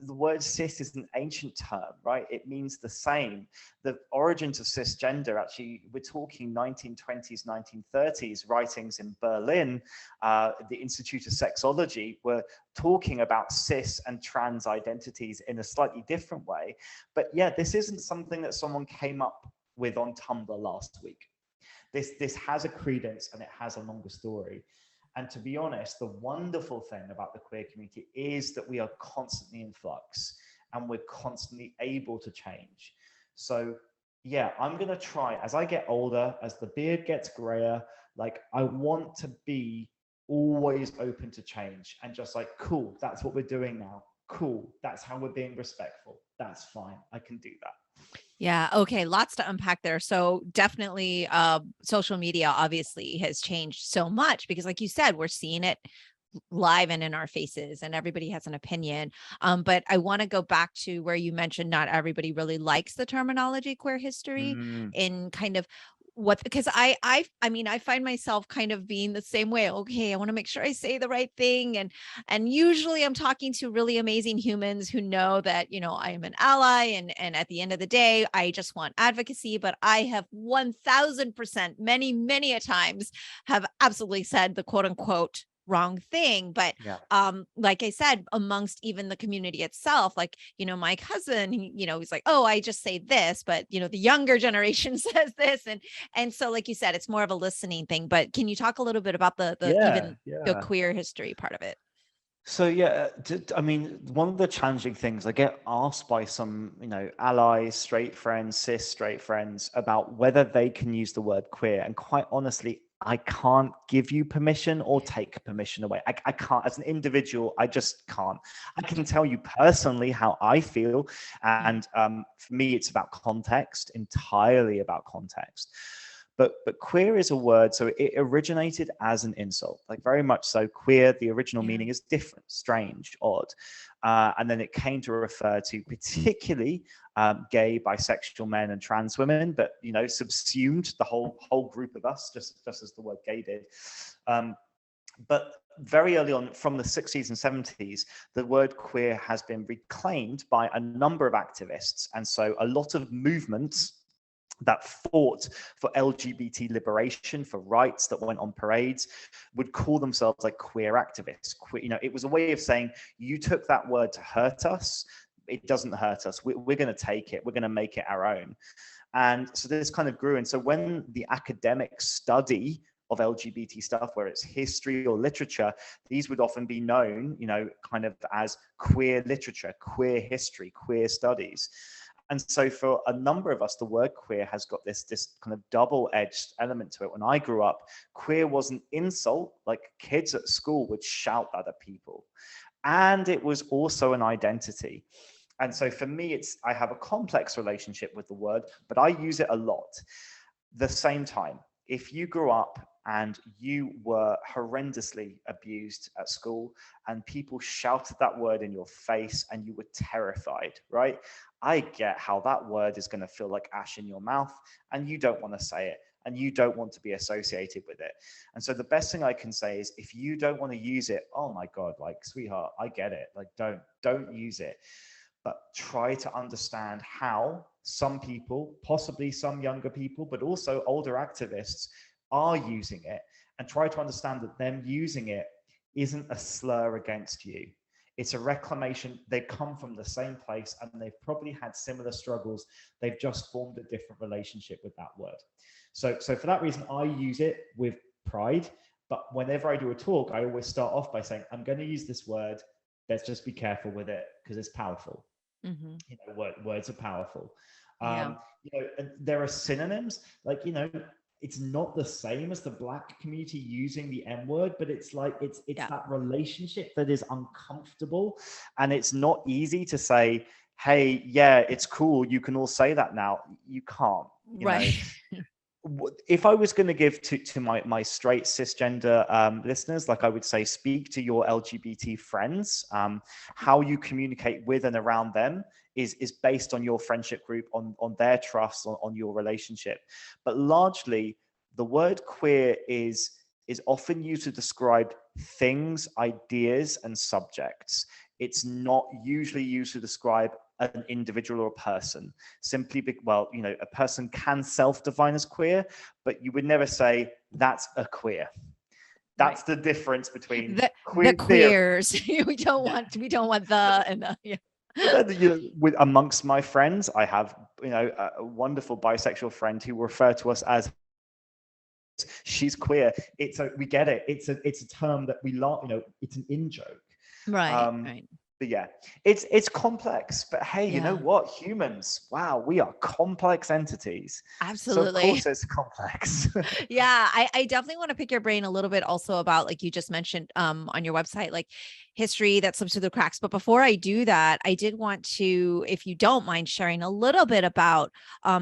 [SPEAKER 2] the word cis is an ancient term, right? It means the same. The origins of cisgender, actually, we're talking 1920s, 1930s writings in Berlin. The Institute of Sexology were talking about cis and trans identities in a slightly different way. But yeah, this isn't something that someone came up with on Tumblr last week. This has a credence and it has a longer story. And to be honest, the wonderful thing about the queer community is that we are constantly in flux and we're constantly able to change. So yeah, I'm going to try, as I get older, as the beard gets grayer, like I want to be always open to change and just like, cool, that's what we're doing now. Cool, that's how we're being respectful. That's fine. I can do that.
[SPEAKER 1] Yeah. Okay. Lots to unpack there. So definitely social media obviously has changed so much because like you said, we're seeing it live and in our faces and everybody has an opinion. But I want to go back to where you mentioned not everybody really likes the terminology queer history in kind of what, because I mean, I find myself kind of being the same way. Okay, I want to make sure I say the right thing. And usually I'm talking to really amazing humans who know that, I am an ally and at the end of the day, I just want advocacy, but I have 1000% many a times have absolutely said the quote unquote wrong thing. But like I said, amongst even the community itself, like, my cousin, he's like, oh, I just say this, but the younger generation says this. And so, like you said, it's more of a listening thing. But can you talk a little bit about the queer history part of it?
[SPEAKER 2] So yeah, I mean, one of the challenging things I get asked by some, allies, straight friends, cis straight friends about whether they can use the word queer. And quite honestly, I can't give you permission or take permission away. I can't, as an individual, I just can't. I can tell you personally how I feel. And for me, it's about context, entirely about context. But queer is a word, so it originated as an insult, like very much so. Queer, the original meaning is different, strange, odd. And then it came to refer to particularly gay, bisexual men and trans women, but, subsumed the whole group of us, just as the word gay did. But very early on, from the 60s and 70s, the word queer has been reclaimed by a number of activists. And so a lot of movements that fought for LGBT liberation, for rights, that went on parades, would call themselves like queer activists. It was a way of saying, you took that word to hurt us. It doesn't hurt us. We're going to take it. We're going to make it our own. And so this kind of grew. And so when the academic study of LGBT stuff, where it's history or literature, these would often be known, kind of as queer literature, queer history, queer studies. And so for a number of us, the word queer has got this kind of double-edged element to it. When I grew up, queer was an insult, like kids at school would shout at other people. And it was also an identity. And so for me, I have a complex relationship with the word, but I use it a lot. The same time, if you grew up and you were horrendously abused at school and people shouted that word in your face and you were terrified, right? I get how that word is going to feel like ash in your mouth, and you don't want to say it, and you don't want to be associated with it. And so the best thing I can say is, if you don't want to use it, oh my God, like, sweetheart, I get it. Like, don't use it. But try to understand how some people, possibly some younger people, but also older activists, are using it, and try to understand that them using it isn't a slur against you. It's a reclamation. They come from the same place, and they've probably had similar struggles. They've just formed a different relationship with that word. So for that reason, I use it with pride. But whenever I do a talk, I always start off by saying, I'm going to use this word. Let's just be careful with it, because it's powerful.
[SPEAKER 1] Mm-hmm.
[SPEAKER 2] You know, words are powerful.
[SPEAKER 1] Yeah.
[SPEAKER 2] You know, and there are synonyms, like, you know, it's not the same as the Black community using the M word, but it's like, it's that relationship that is uncomfortable, and it's not easy to say, hey, yeah, it's cool, you can all say that now. You can't, you know. If I was going to give to my straight cisgender listeners, like, I would say, speak to your LGBT friends. How you communicate with and around them is based on your friendship group, on their trust, on your relationship. But largely, the word queer is often used to describe things, ideas, and subjects. It's not usually used to describe an individual or a person. Simply, well, you know, a person can self-define as queer, but you would never say that's a queer. That's the difference between
[SPEAKER 1] the queers. we don't want the and the, yeah.
[SPEAKER 2] But then, you know, amongst my friends, I have, you know, a wonderful bisexual friend who refer to us as, she's queer. We get it. It's a term that we laugh, you know, it's an in-joke.
[SPEAKER 1] Right.
[SPEAKER 2] But yeah, it's complex. But hey, you know what? Humans, wow, we are complex entities.
[SPEAKER 1] Absolutely.
[SPEAKER 2] So of course it's complex.
[SPEAKER 1] Yeah, I definitely want to pick your brain a little bit also about, like you just mentioned on your website, like history that slips through the cracks. But before I do that, I did want to, if you don't mind sharing a little bit about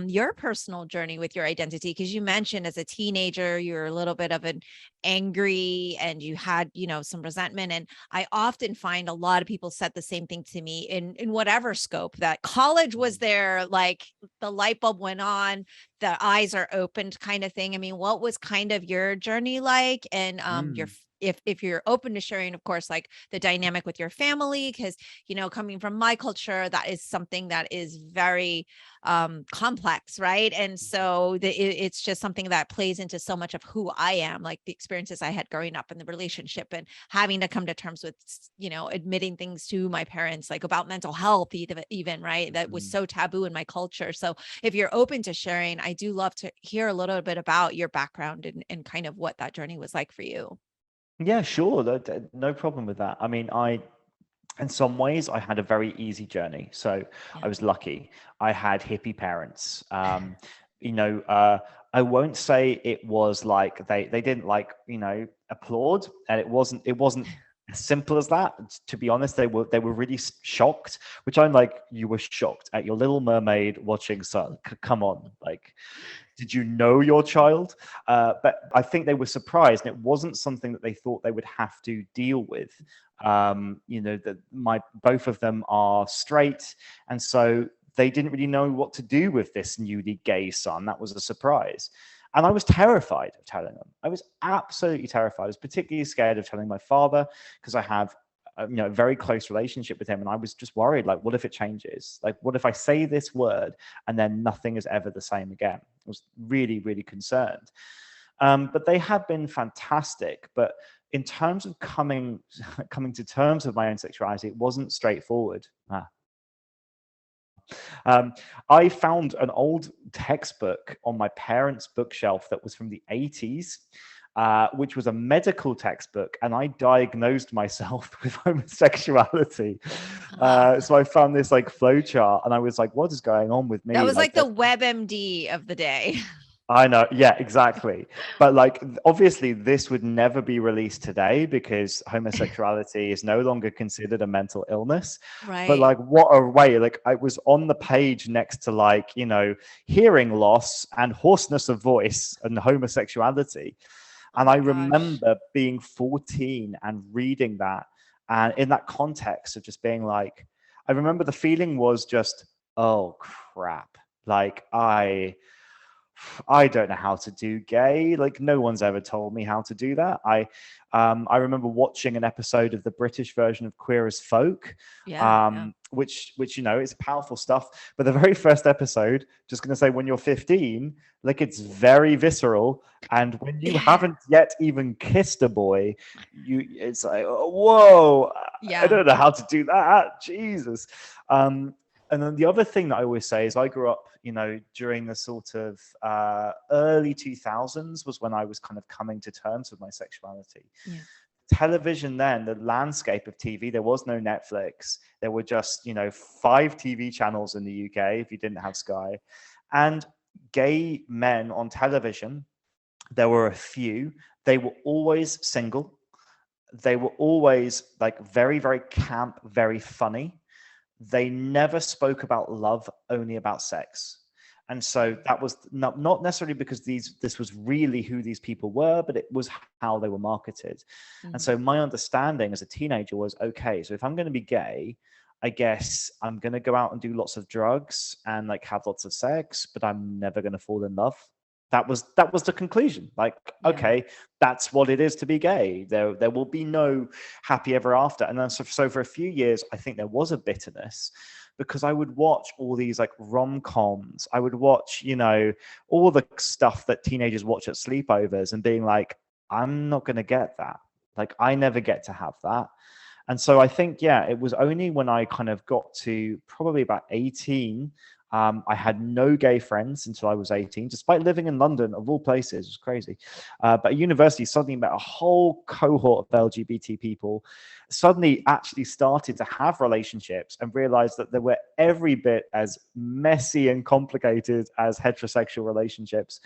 [SPEAKER 1] your personal journey with your identity, because you mentioned as a teenager, you're a little bit of an angry and you had, you know, some resentment. And I often find a lot of people said the same thing to me in whatever scope, that college was there, like the light bulb went on, the eyes are opened kind of thing. I mean, what was kind of your journey like? And your if you're open to sharing, of course, like the dynamic with your family, because, you know, coming from my culture, that is something that is very complex, right? And so it's just something that plays into so much of who I am, like the experiences I had growing up in the relationship, and having to come to terms with, you know, admitting things to my parents, like about mental health, even, right? That was so taboo in my culture. So if you're open to sharing, I do love to hear a little bit about your background and kind of what that journey was like for you.
[SPEAKER 2] Yeah, sure. No problem with that. I mean, in some ways, I had a very easy journey. So I was lucky. I had hippie parents. You know, I won't say it was like they didn't, like, you know, applaud, and it wasn't as simple as that. To be honest, they were really shocked. Which I'm like, you were shocked at your Little Mermaid watching Sun? Come on, like. Did you know your child? But I think they were surprised, and it wasn't something that they thought they would have to deal with. You know, that both of them are straight, and so they didn't really know what to do with this newly gay son. That was a surprise. And I was terrified of telling them. I was absolutely terrified. I was particularly scared of telling my father, because I have you know, a very close relationship with him, and I was just worried, like, what if it changes? Like, what if I say this word and then nothing is ever the same again? I was really, really concerned. But they have been fantastic. But in terms of coming to terms with my own sexuality, it wasn't straightforward. I found an old textbook on my parents' bookshelf that was from the 80s. Which was a medical textbook, and I diagnosed myself with homosexuality. So I found this like flowchart, and I was like, "What is going on with me?"
[SPEAKER 1] That was like the WebMD of the day.
[SPEAKER 2] I know, yeah, exactly. But like, obviously, this would never be released today because homosexuality is no longer considered a mental illness.
[SPEAKER 1] Right.
[SPEAKER 2] But like, what a way! Like, I was on the page next to, like, you know, hearing loss and hoarseness of voice and homosexuality. And I remember being 14 and reading that, and in that context of just being like, I remember the feeling was just, oh crap. Like I don't know how to do gay. Like no one's ever told me how to do that. I remember watching an episode of the British version of Queer as Folk,
[SPEAKER 1] Yeah, yeah.
[SPEAKER 2] which you know is powerful stuff. But the very first episode, just going to say, when you're 15, like it's very visceral, and when you haven't yet even kissed a boy, it's like, oh, whoa, I
[SPEAKER 1] Yeah.
[SPEAKER 2] don't know how to do that. Jesus. And then the other thing that I always say is I grew up, you know, during the sort of early 2000s was when I was kind of coming to terms with my sexuality.
[SPEAKER 1] Yeah.
[SPEAKER 2] Television then, the landscape of TV, there was no Netflix. There were just, you know, 5 TV channels in the UK if you didn't have Sky. And gay men on television, there were a few. They were always single. They were always like very, very camp, very funny. They never spoke about love, only about sex. And so that was not necessarily because this was really who these people were, but it was how they were marketed. And so my understanding as a teenager was, okay, so if I'm going to be gay, I guess I'm going to go out and do lots of drugs and like have lots of sex, but I'm never going to fall in love. That was the conclusion. Like,
[SPEAKER 1] Yeah.
[SPEAKER 2] okay, that's what it is to be gay. There will be no happy ever after. And then so for a few years, I think there was a bitterness because I would watch all these like rom-coms. I would watch, you know, all the stuff that teenagers watch at sleepovers and being like, I'm not going to get that. Like, I never get to have that. And so I think, yeah, it was only when I kind of got to probably about 18. I had no gay friends until I was 18, despite living in London, of all places. It was crazy. But at university, suddenly met a whole cohort of LGBT people, suddenly actually started to have relationships and realized that they were every bit as messy and complicated as heterosexual relationships.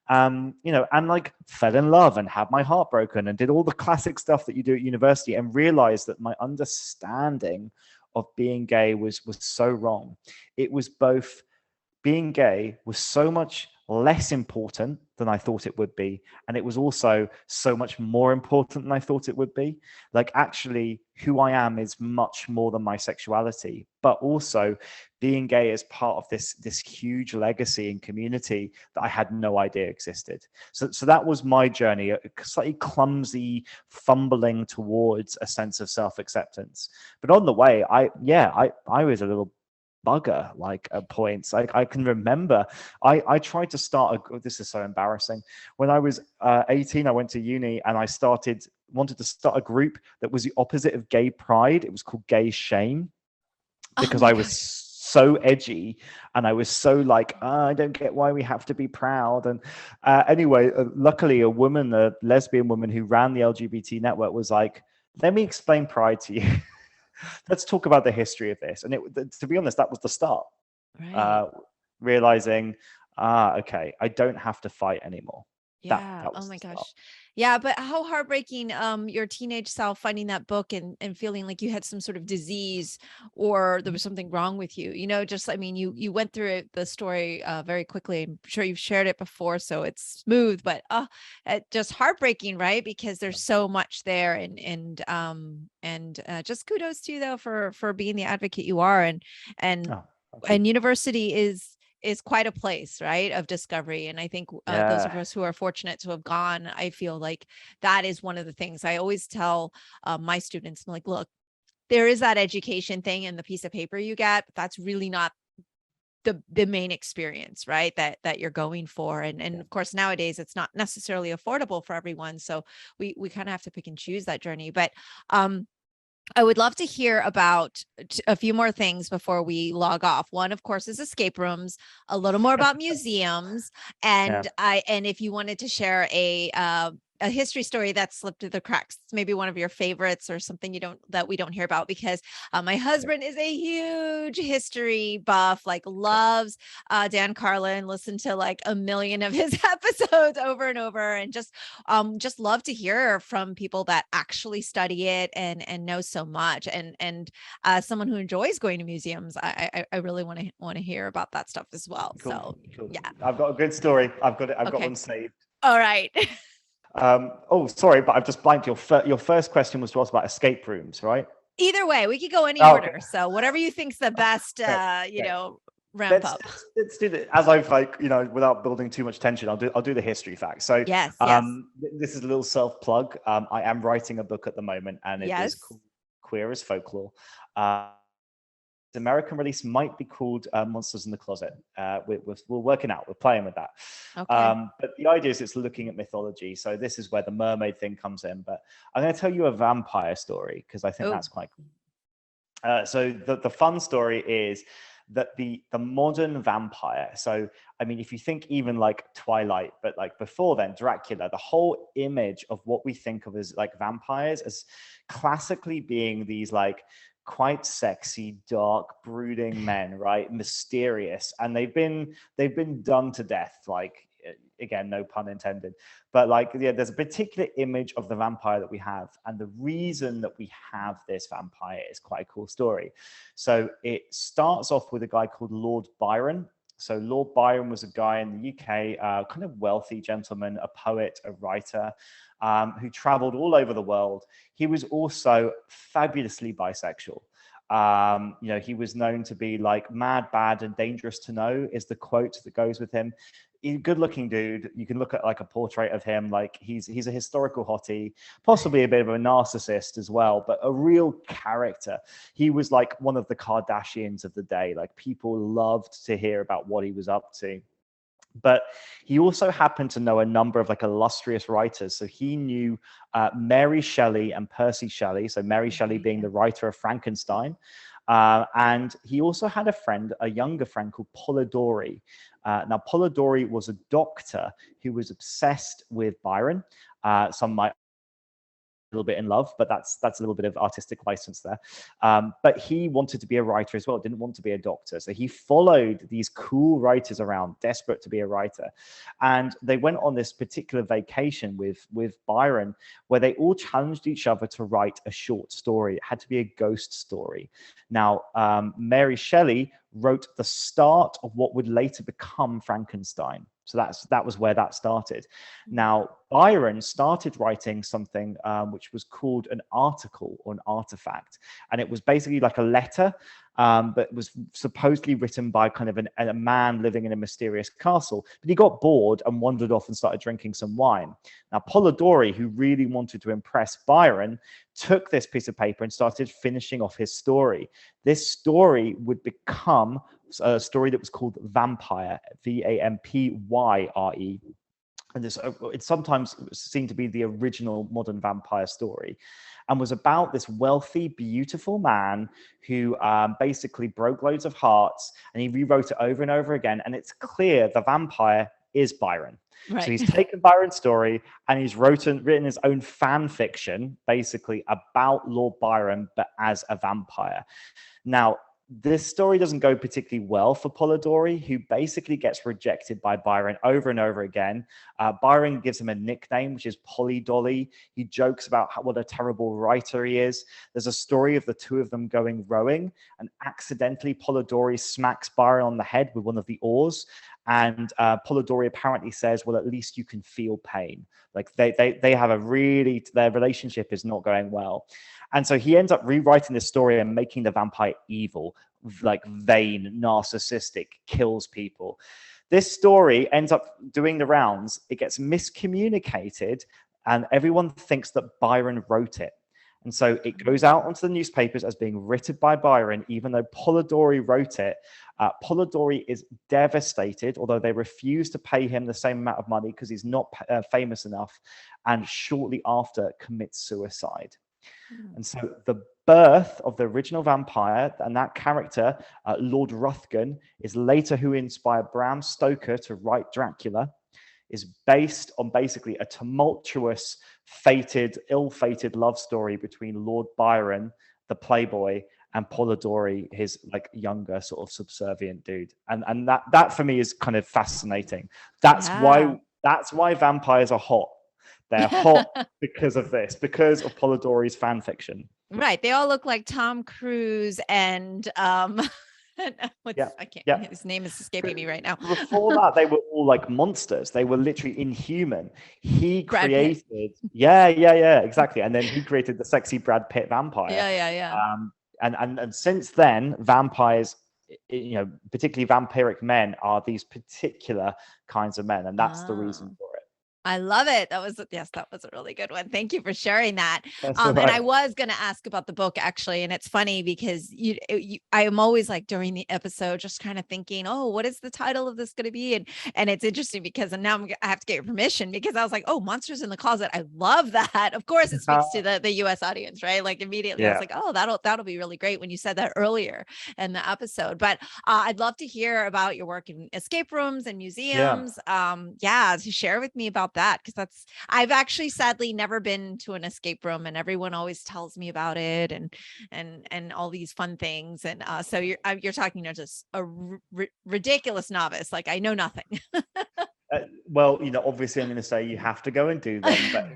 [SPEAKER 2] You know, and like fell in love and had my heart broken and did all the classic stuff that you do at university and realized that my understanding of being gay was so wrong. It was both being gay was so much less important than I thought it would be. And it was also so much more important than I thought it would be. Like, actually, who I am is much more than my sexuality, but also being gay is part of this huge legacy and community that I had no idea existed. So that was my journey, a slightly clumsy fumbling towards a sense of self-acceptance. But on the way, I was a little bugger like at points. I can remember I tried to start this is so embarrassing. When I was 18, I went to uni and I wanted to start a group that was the opposite of gay pride. It was called Gay Shame, because
[SPEAKER 1] Oh my
[SPEAKER 2] I was
[SPEAKER 1] gosh.
[SPEAKER 2] so edgy and I was so like, I don't get why we have to be proud. And anyway, luckily a lesbian woman who ran the LGBT network was like, let me explain pride to you. Let's talk about the history of this. And to be honest, that was the start.
[SPEAKER 1] Right.
[SPEAKER 2] Realizing, okay, I don't have to fight anymore.
[SPEAKER 1] Yeah.
[SPEAKER 2] That
[SPEAKER 1] Oh
[SPEAKER 2] was
[SPEAKER 1] my
[SPEAKER 2] the start.
[SPEAKER 1] gosh. Yeah, but how heartbreaking your teenage self finding that book and feeling like you had some sort of disease or there was something wrong with you. You know, just I mean, you went through the story very quickly. I'm sure you've shared it before, so it's smooth, but just heartbreaking, right? Because there's so much there and just kudos to you though for being the advocate you are and
[SPEAKER 2] Oh, thank you.
[SPEAKER 1] and university is quite a place, right, of discovery. And I think those of
[SPEAKER 2] Yeah.
[SPEAKER 1] us who are fortunate to have gone, I feel like that is one of the things I always tell my students. I'm like, look, there is that education thing and the piece of paper you get, but that's really not the main experience, right, that you're going for. And of course nowadays it's not necessarily affordable for everyone, so we kind of have to pick and choose that journey. But I would love to hear about a few more things before we log off. One, of course, is escape rooms, a little more about museums,
[SPEAKER 2] Yeah.
[SPEAKER 1] and if you wanted to share a history story that slipped through the cracks, maybe one of your favorites or something that we don't hear about, because my husband is a huge history buff, like loves Dan Carlin, listened to like a million of his episodes over and over, and just love to hear from people that actually study it and know so much. And someone who enjoys going to museums, I really want to hear about that stuff as well.
[SPEAKER 2] Cool.
[SPEAKER 1] So
[SPEAKER 2] Cool.
[SPEAKER 1] yeah.
[SPEAKER 2] I've got a good story. I've got
[SPEAKER 1] Okay.
[SPEAKER 2] one saved.
[SPEAKER 1] All right.
[SPEAKER 2] Oh, sorry, but I've just blanked. Your first question was to us about escape rooms, right?
[SPEAKER 1] Either way, we could go any
[SPEAKER 2] Oh, okay.
[SPEAKER 1] order. So whatever you think's the best,
[SPEAKER 2] Great. Great.
[SPEAKER 1] ramp up.
[SPEAKER 2] Let's do it as I've without building too much tension. I'll do the history facts. So
[SPEAKER 1] Yes.
[SPEAKER 2] this is a little self plug. I am writing a book at the moment, and it is called Queer as Folklore. The American release might be called Monsters in the Closet. We're working out. We're playing with that.
[SPEAKER 1] Okay.
[SPEAKER 2] But the idea is it's looking at mythology. So this is where the mermaid thing comes in. But I'm going to tell you a vampire story because I think that's quite cool. So the fun story is that the modern vampire. So I mean, if you think even like Twilight, but like before then, Dracula, the whole image of what we think of as like vampires as classically being these like quite sexy, dark, brooding men, right? Mysterious, and they've been done to death. Like, again, no pun intended, but like, yeah, there's a particular image of the vampire that we have, and the reason that we have this vampire is quite a cool story. So it starts off with a guy called Lord Byron. So Lord Byron was a guy in the UK, kind of wealthy gentleman, a poet, a writer, who traveled all over the world. He was also fabulously bisexual. He was known to be like mad, bad, and dangerous to know is the quote that goes with him. He's a good-looking dude. You can look at like a portrait of him. Like he's a historical hottie, possibly a bit of a narcissist as well, but a real character. He was like one of the Kardashians of the day. Like people loved to hear about what he was up to. But he also happened to know a number of like illustrious writers. So he knew Mary Shelley and Percy Shelley. So Mary Shelley being the writer of Frankenstein. And he also had a younger friend called Polidori. Now, Polidori was a doctor who was obsessed with Byron. Some might little bit in love, but that's a little bit of artistic license there. But he wanted to be a writer as well, didn't want to be a doctor. So he followed these cool writers around, desperate to be a writer. And they went on this particular vacation with Byron, where they all challenged each other to write a short story. It had to be a ghost story. Now, Mary Shelley wrote the start of what would later become Frankenstein. So that was where that started. Now, Byron started writing something which was called an article or an artifact. And it was basically like a letter, but it was supposedly written by kind of a man living in a mysterious castle. But he got bored and wandered off and started drinking some wine. Now, Polidori, who really wanted to impress Byron, took this piece of paper and started finishing off his story. This story would become a story that was called Vampire, Vampyre. And it's sometimes seen to be the original modern vampire story, and was about this wealthy, beautiful man who basically broke loads of hearts, and he rewrote it over and over again. And it's clear the vampire is Byron. Right. So he's taken Byron's story and he's written his own fan fiction, basically about Lord Byron, but as a vampire. Now, this story doesn't go particularly well for Polidori, who basically gets rejected by Byron over and over again. Byron gives him a nickname, which is Polly Dolly. He jokes about what a terrible writer he is. There's a story of the two of them going rowing, and accidentally Polidori smacks Byron on the head with one of the oars. And Polidori apparently says, well, at least you can feel pain. Like they have their relationship is not going well. And so he ends up rewriting this story and making the vampire evil, like vain, narcissistic, kills people. This story ends up doing the rounds. It gets miscommunicated, and everyone thinks that Byron wrote it. And so it goes out onto the newspapers as being written by Byron, even though Polidori wrote it. Polidori is devastated, although they refuse to pay him the same amount of money because he's not famous enough, and shortly after commits suicide. And so the birth of the original vampire and that character, Lord Ruthven, is later who inspired Bram Stoker to write Dracula, is based on basically a tumultuous, ill-fated love story between Lord Byron, the playboy, and Polidori, his like younger sort of subservient dude. And that for me is kind of fascinating. That's why vampires are hot. They're hot because of this, because of Polidori's fan fiction.
[SPEAKER 1] Right. They all look like Tom Cruise and his name is escaping me right now.
[SPEAKER 2] Before that, they were all like monsters. They were literally inhuman. He created, exactly. And then he created the sexy Brad Pitt vampire.
[SPEAKER 1] Yeah.
[SPEAKER 2] And since then, vampires you know, particularly vampiric men are these particular kinds of men, and that's the reason
[SPEAKER 1] Ah.
[SPEAKER 2] for it.
[SPEAKER 1] I love it. Yes, that was a really good one. Thank you for sharing that.
[SPEAKER 2] That's all
[SPEAKER 1] And I
[SPEAKER 2] right.
[SPEAKER 1] was going to ask about the book actually, and it's funny because I am always like during the episode just kind of thinking, oh, what is the title of this going to be? And it's interesting because now I have to get your permission because I was like, oh, Monsters in the Closet. I love that. Of course, it speaks to the US audience, right? Like immediately, I was
[SPEAKER 2] Yeah.
[SPEAKER 1] like, oh, that'll be really great when you said that earlier in the episode. But I'd love to hear about your work in escape rooms and
[SPEAKER 2] Yeah.
[SPEAKER 1] museums. Yeah, to share with me about that because I've actually sadly never been to an escape room, and everyone always tells me about it and all these fun things. And so you're talking to just a ridiculous novice. Like I know nothing.
[SPEAKER 2] Well, you know, obviously, I'm going to say you have to go and do them, but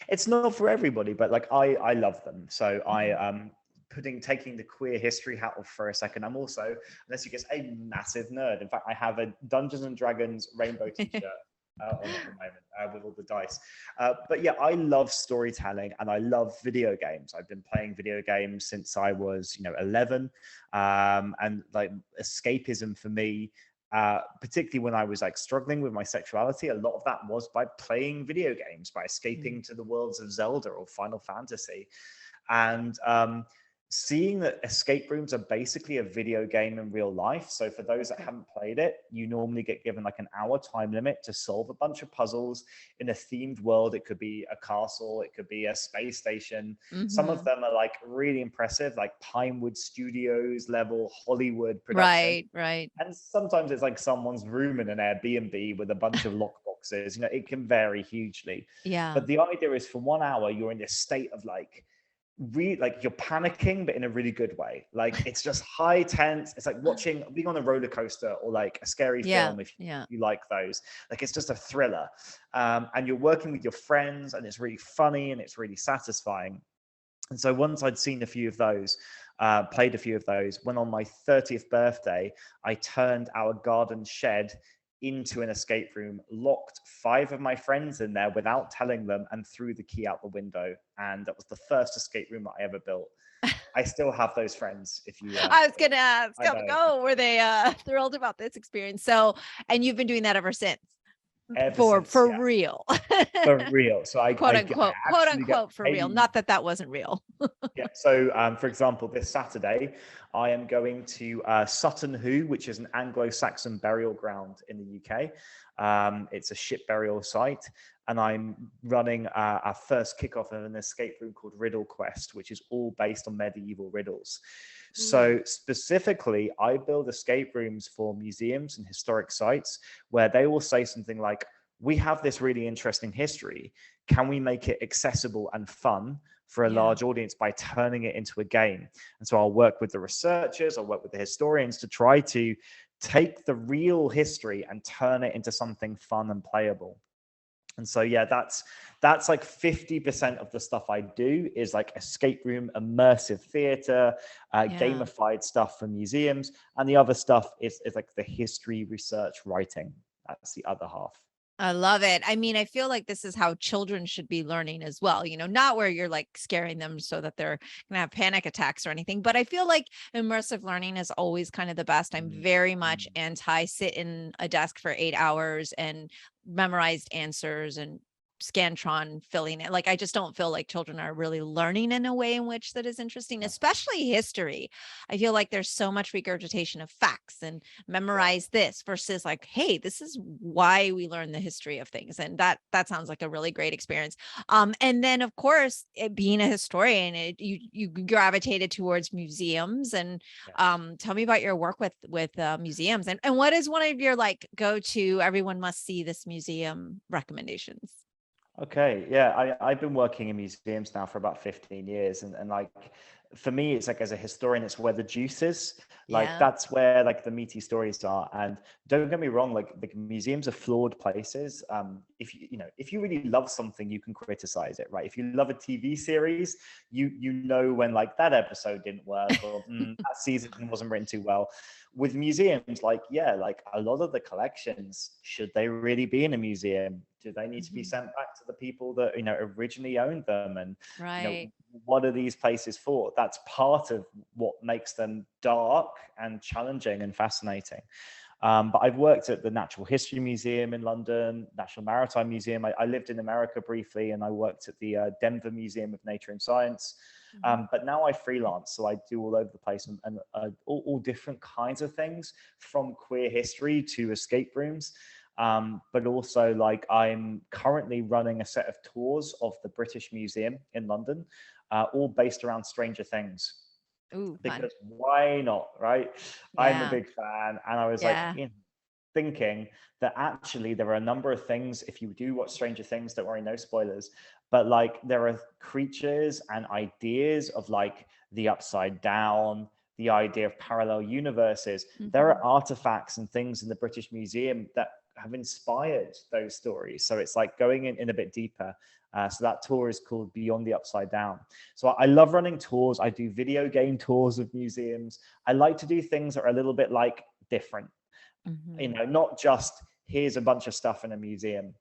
[SPEAKER 2] it's not for everybody. But like, I love them, so I taking the queer history hat off for a second. I'm also, unless you guess, a massive nerd. In fact, I have a Dungeons and Dragons rainbow t-shirt on at the moment with all the dice. But yeah, I love storytelling and I love video games. I've been playing video games since I was, you know, 11. And like escapism for me, particularly when I was like struggling with my sexuality, a lot of that was by playing video games, by escaping to the worlds of Zelda or Final Fantasy. And seeing that escape rooms are basically a video game in real life. So for those that haven't played it, you normally get given like an hour time limit to solve a bunch of puzzles in a themed world. It could be a castle, it could be a space station. Some of them are like really impressive, like Pinewood Studios level Hollywood production.
[SPEAKER 1] Right.
[SPEAKER 2] And sometimes it's like someone's room in an Airbnb with a bunch of lockboxes. You know, it can vary hugely.
[SPEAKER 1] Yeah.
[SPEAKER 2] But the idea is for 1 hour, you're in this state of like you're panicking, but in a really good way. Like it's just high tense. It's like being on a roller coaster or like a scary film if you like those. Like it's just a thriller, and you're working with your friends, and it's really funny and it's really satisfying. And so once I'd seen a few of those, played a few of those, when on my 30th birthday, I turned our garden shed into an escape room, locked 5 of my friends in there without telling them, and threw the key out the window. And that was the first escape room that I ever built. I still have those friends. If you,
[SPEAKER 1] I was gonna ask, were they thrilled about this experience? So, and you've been doing that ever since. For real.
[SPEAKER 2] For real. So I
[SPEAKER 1] quote unquote for real. Not that wasn't real.
[SPEAKER 2] Yeah. So for example, this Saturday, I am going to Sutton Hoo, which is an Anglo-Saxon burial ground in the UK. It's a ship burial site. And I'm running our first kickoff of an escape room called Riddle Quest, which is all based on medieval riddles. So specifically, I build escape rooms for museums and historic sites where they will say something like, we have this really interesting history. Can we make it accessible and fun for a large audience by turning it into a game? And so I'll work with the researchers, I'll work with the historians to try to take the real history and turn it into something fun and playable. And so, yeah, that's like 50% of the stuff I do is like escape room, immersive theater, gamified stuff for museums. And the other stuff is like the history, research, writing. That's the other half.
[SPEAKER 1] I love it. I mean, I feel like this is how children should be learning as well, you know, not where you're like scaring them so that they're going to have panic attacks or anything, but I feel like immersive learning is always kind of the best. I'm very much anti sit in a desk for 8 hours and memorized answers and Scantron filling it. Like, I just don't feel like children are really learning in a way in which that is interesting, especially history. I feel like there's so much regurgitation of facts and memorize this versus like, hey, this is why we learn the history of things. And that sounds like a really great experience. And then of course, being a historian, you gravitated towards museums and tell me about your work with museums and what is one of your like go-to everyone must see this museum recommendations?
[SPEAKER 2] Okay, yeah, I've been working in museums now for about 15 years, and like for me, it's like as a historian, it's where the juice is. Like that's where like the meaty stories are. And don't get me wrong, like the museums are flawed places. If you really love something, you can criticize it, right? If you love a TV series, you know when like that episode didn't work or that season wasn't written too well. With museums, like a lot of the collections, should they really be in a museum? Do they need to be sent back to the people that, originally owned them? And,
[SPEAKER 1] Right.
[SPEAKER 2] what are these places for? That's part of what makes them dark and challenging and fascinating. But I've worked at the Natural History Museum in London, National Maritime Museum. I lived in America briefly, and I worked at the Denver Museum of Nature and Science. But now I freelance, so I do all over the place, and all different kinds of things, from queer history to escape rooms. But also, like, I'm currently running a set of tours of the British Museum in London, all based around Stranger Things.
[SPEAKER 1] Ooh,
[SPEAKER 2] Because
[SPEAKER 1] fun.
[SPEAKER 2] why not, right? I'm a
[SPEAKER 1] Yeah.
[SPEAKER 2] big fan, and I was
[SPEAKER 1] Yeah.
[SPEAKER 2] like, thinking that actually there are a number of things, if you do watch Stranger Things, don't worry, no spoilers, but like there are creatures and ideas of like the upside down, the idea of parallel universes. There are artifacts and things in the British Museum that have inspired those stories. So it's like going in a bit deeper. So that tour is called Beyond the Upside Down. So I love running tours. I do video game tours of museums. I like to do things that are a little bit like different, not just here's a bunch of stuff in a museum.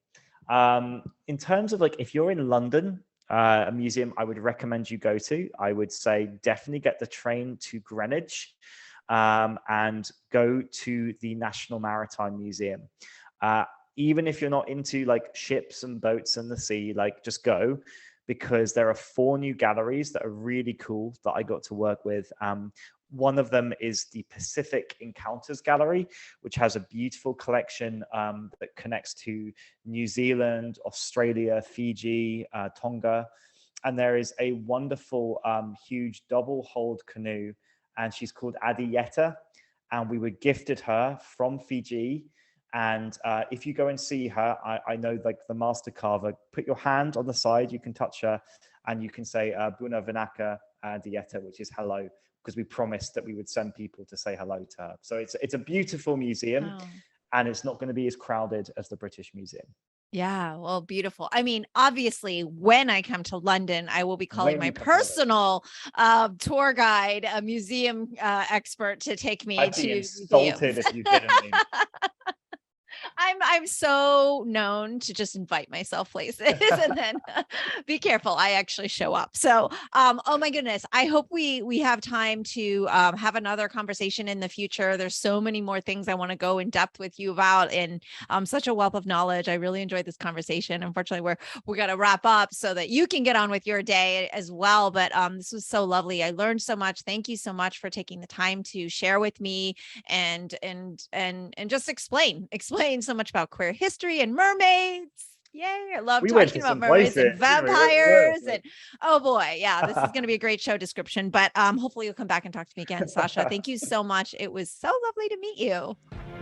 [SPEAKER 2] In terms of like, if you're in London, a museum I would recommend you go to, I would say definitely get the train to Greenwich, and go to the National Maritime Museum. Even if you're not into like ships and boats and the sea, like just go, because there are 4 new galleries that are really cool that I got to work with. One of them is the Pacific Encounters Gallery, which has a beautiful collection that connects to New Zealand, Australia, Fiji, Tonga. And there is a wonderful, huge double-hulled canoe, and she's called Adieta. And we were gifted her from Fiji. And if you go and see her, I know like the master carver, put your hand on the side, you can touch her, and you can say Buna Vinaka Dieta, which is hello, because we promised that we would send people to say hello to her. So it's a beautiful museum, and it's not going to be as crowded as the British Museum.
[SPEAKER 1] Yeah, well, beautiful. I mean, obviously, when I come to London, I will be calling my personal tour guide, a museum expert, to take me
[SPEAKER 2] I'd be insulted if you didn't.
[SPEAKER 1] I'm so known to just invite myself places and then be careful. I actually show up. So, oh my goodness, I hope we have time to have another conversation in the future. There's so many more things I want to go in depth with you about, and such a wealth of knowledge. I really enjoyed this conversation. Unfortunately, we're going to wrap up so that you can get on with your day as well. But this was so lovely. I learned so much. Thank you so much for taking the time to share with me and just explain so much about queer history and mermaids. Yay. I love talking about mermaids and vampires. And oh boy, yeah, this is going to be a great show description, but hopefully you'll come back and talk to me again, Sacha. Thank you so much. It was so lovely to meet you.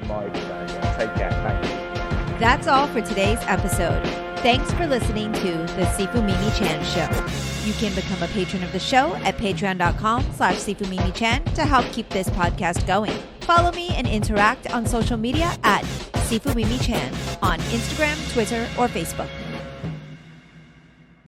[SPEAKER 2] My pleasure. Take care. Thank you.
[SPEAKER 1] That's all for today's episode. Thanks for listening to the Sifu Mimi Chan Show. You can become a patron of the show at patreon.com/Sifu Mimi Chan to help keep this podcast going. Follow me and interact on social media at Sifu Mimi Chan on Instagram, Twitter, or Facebook.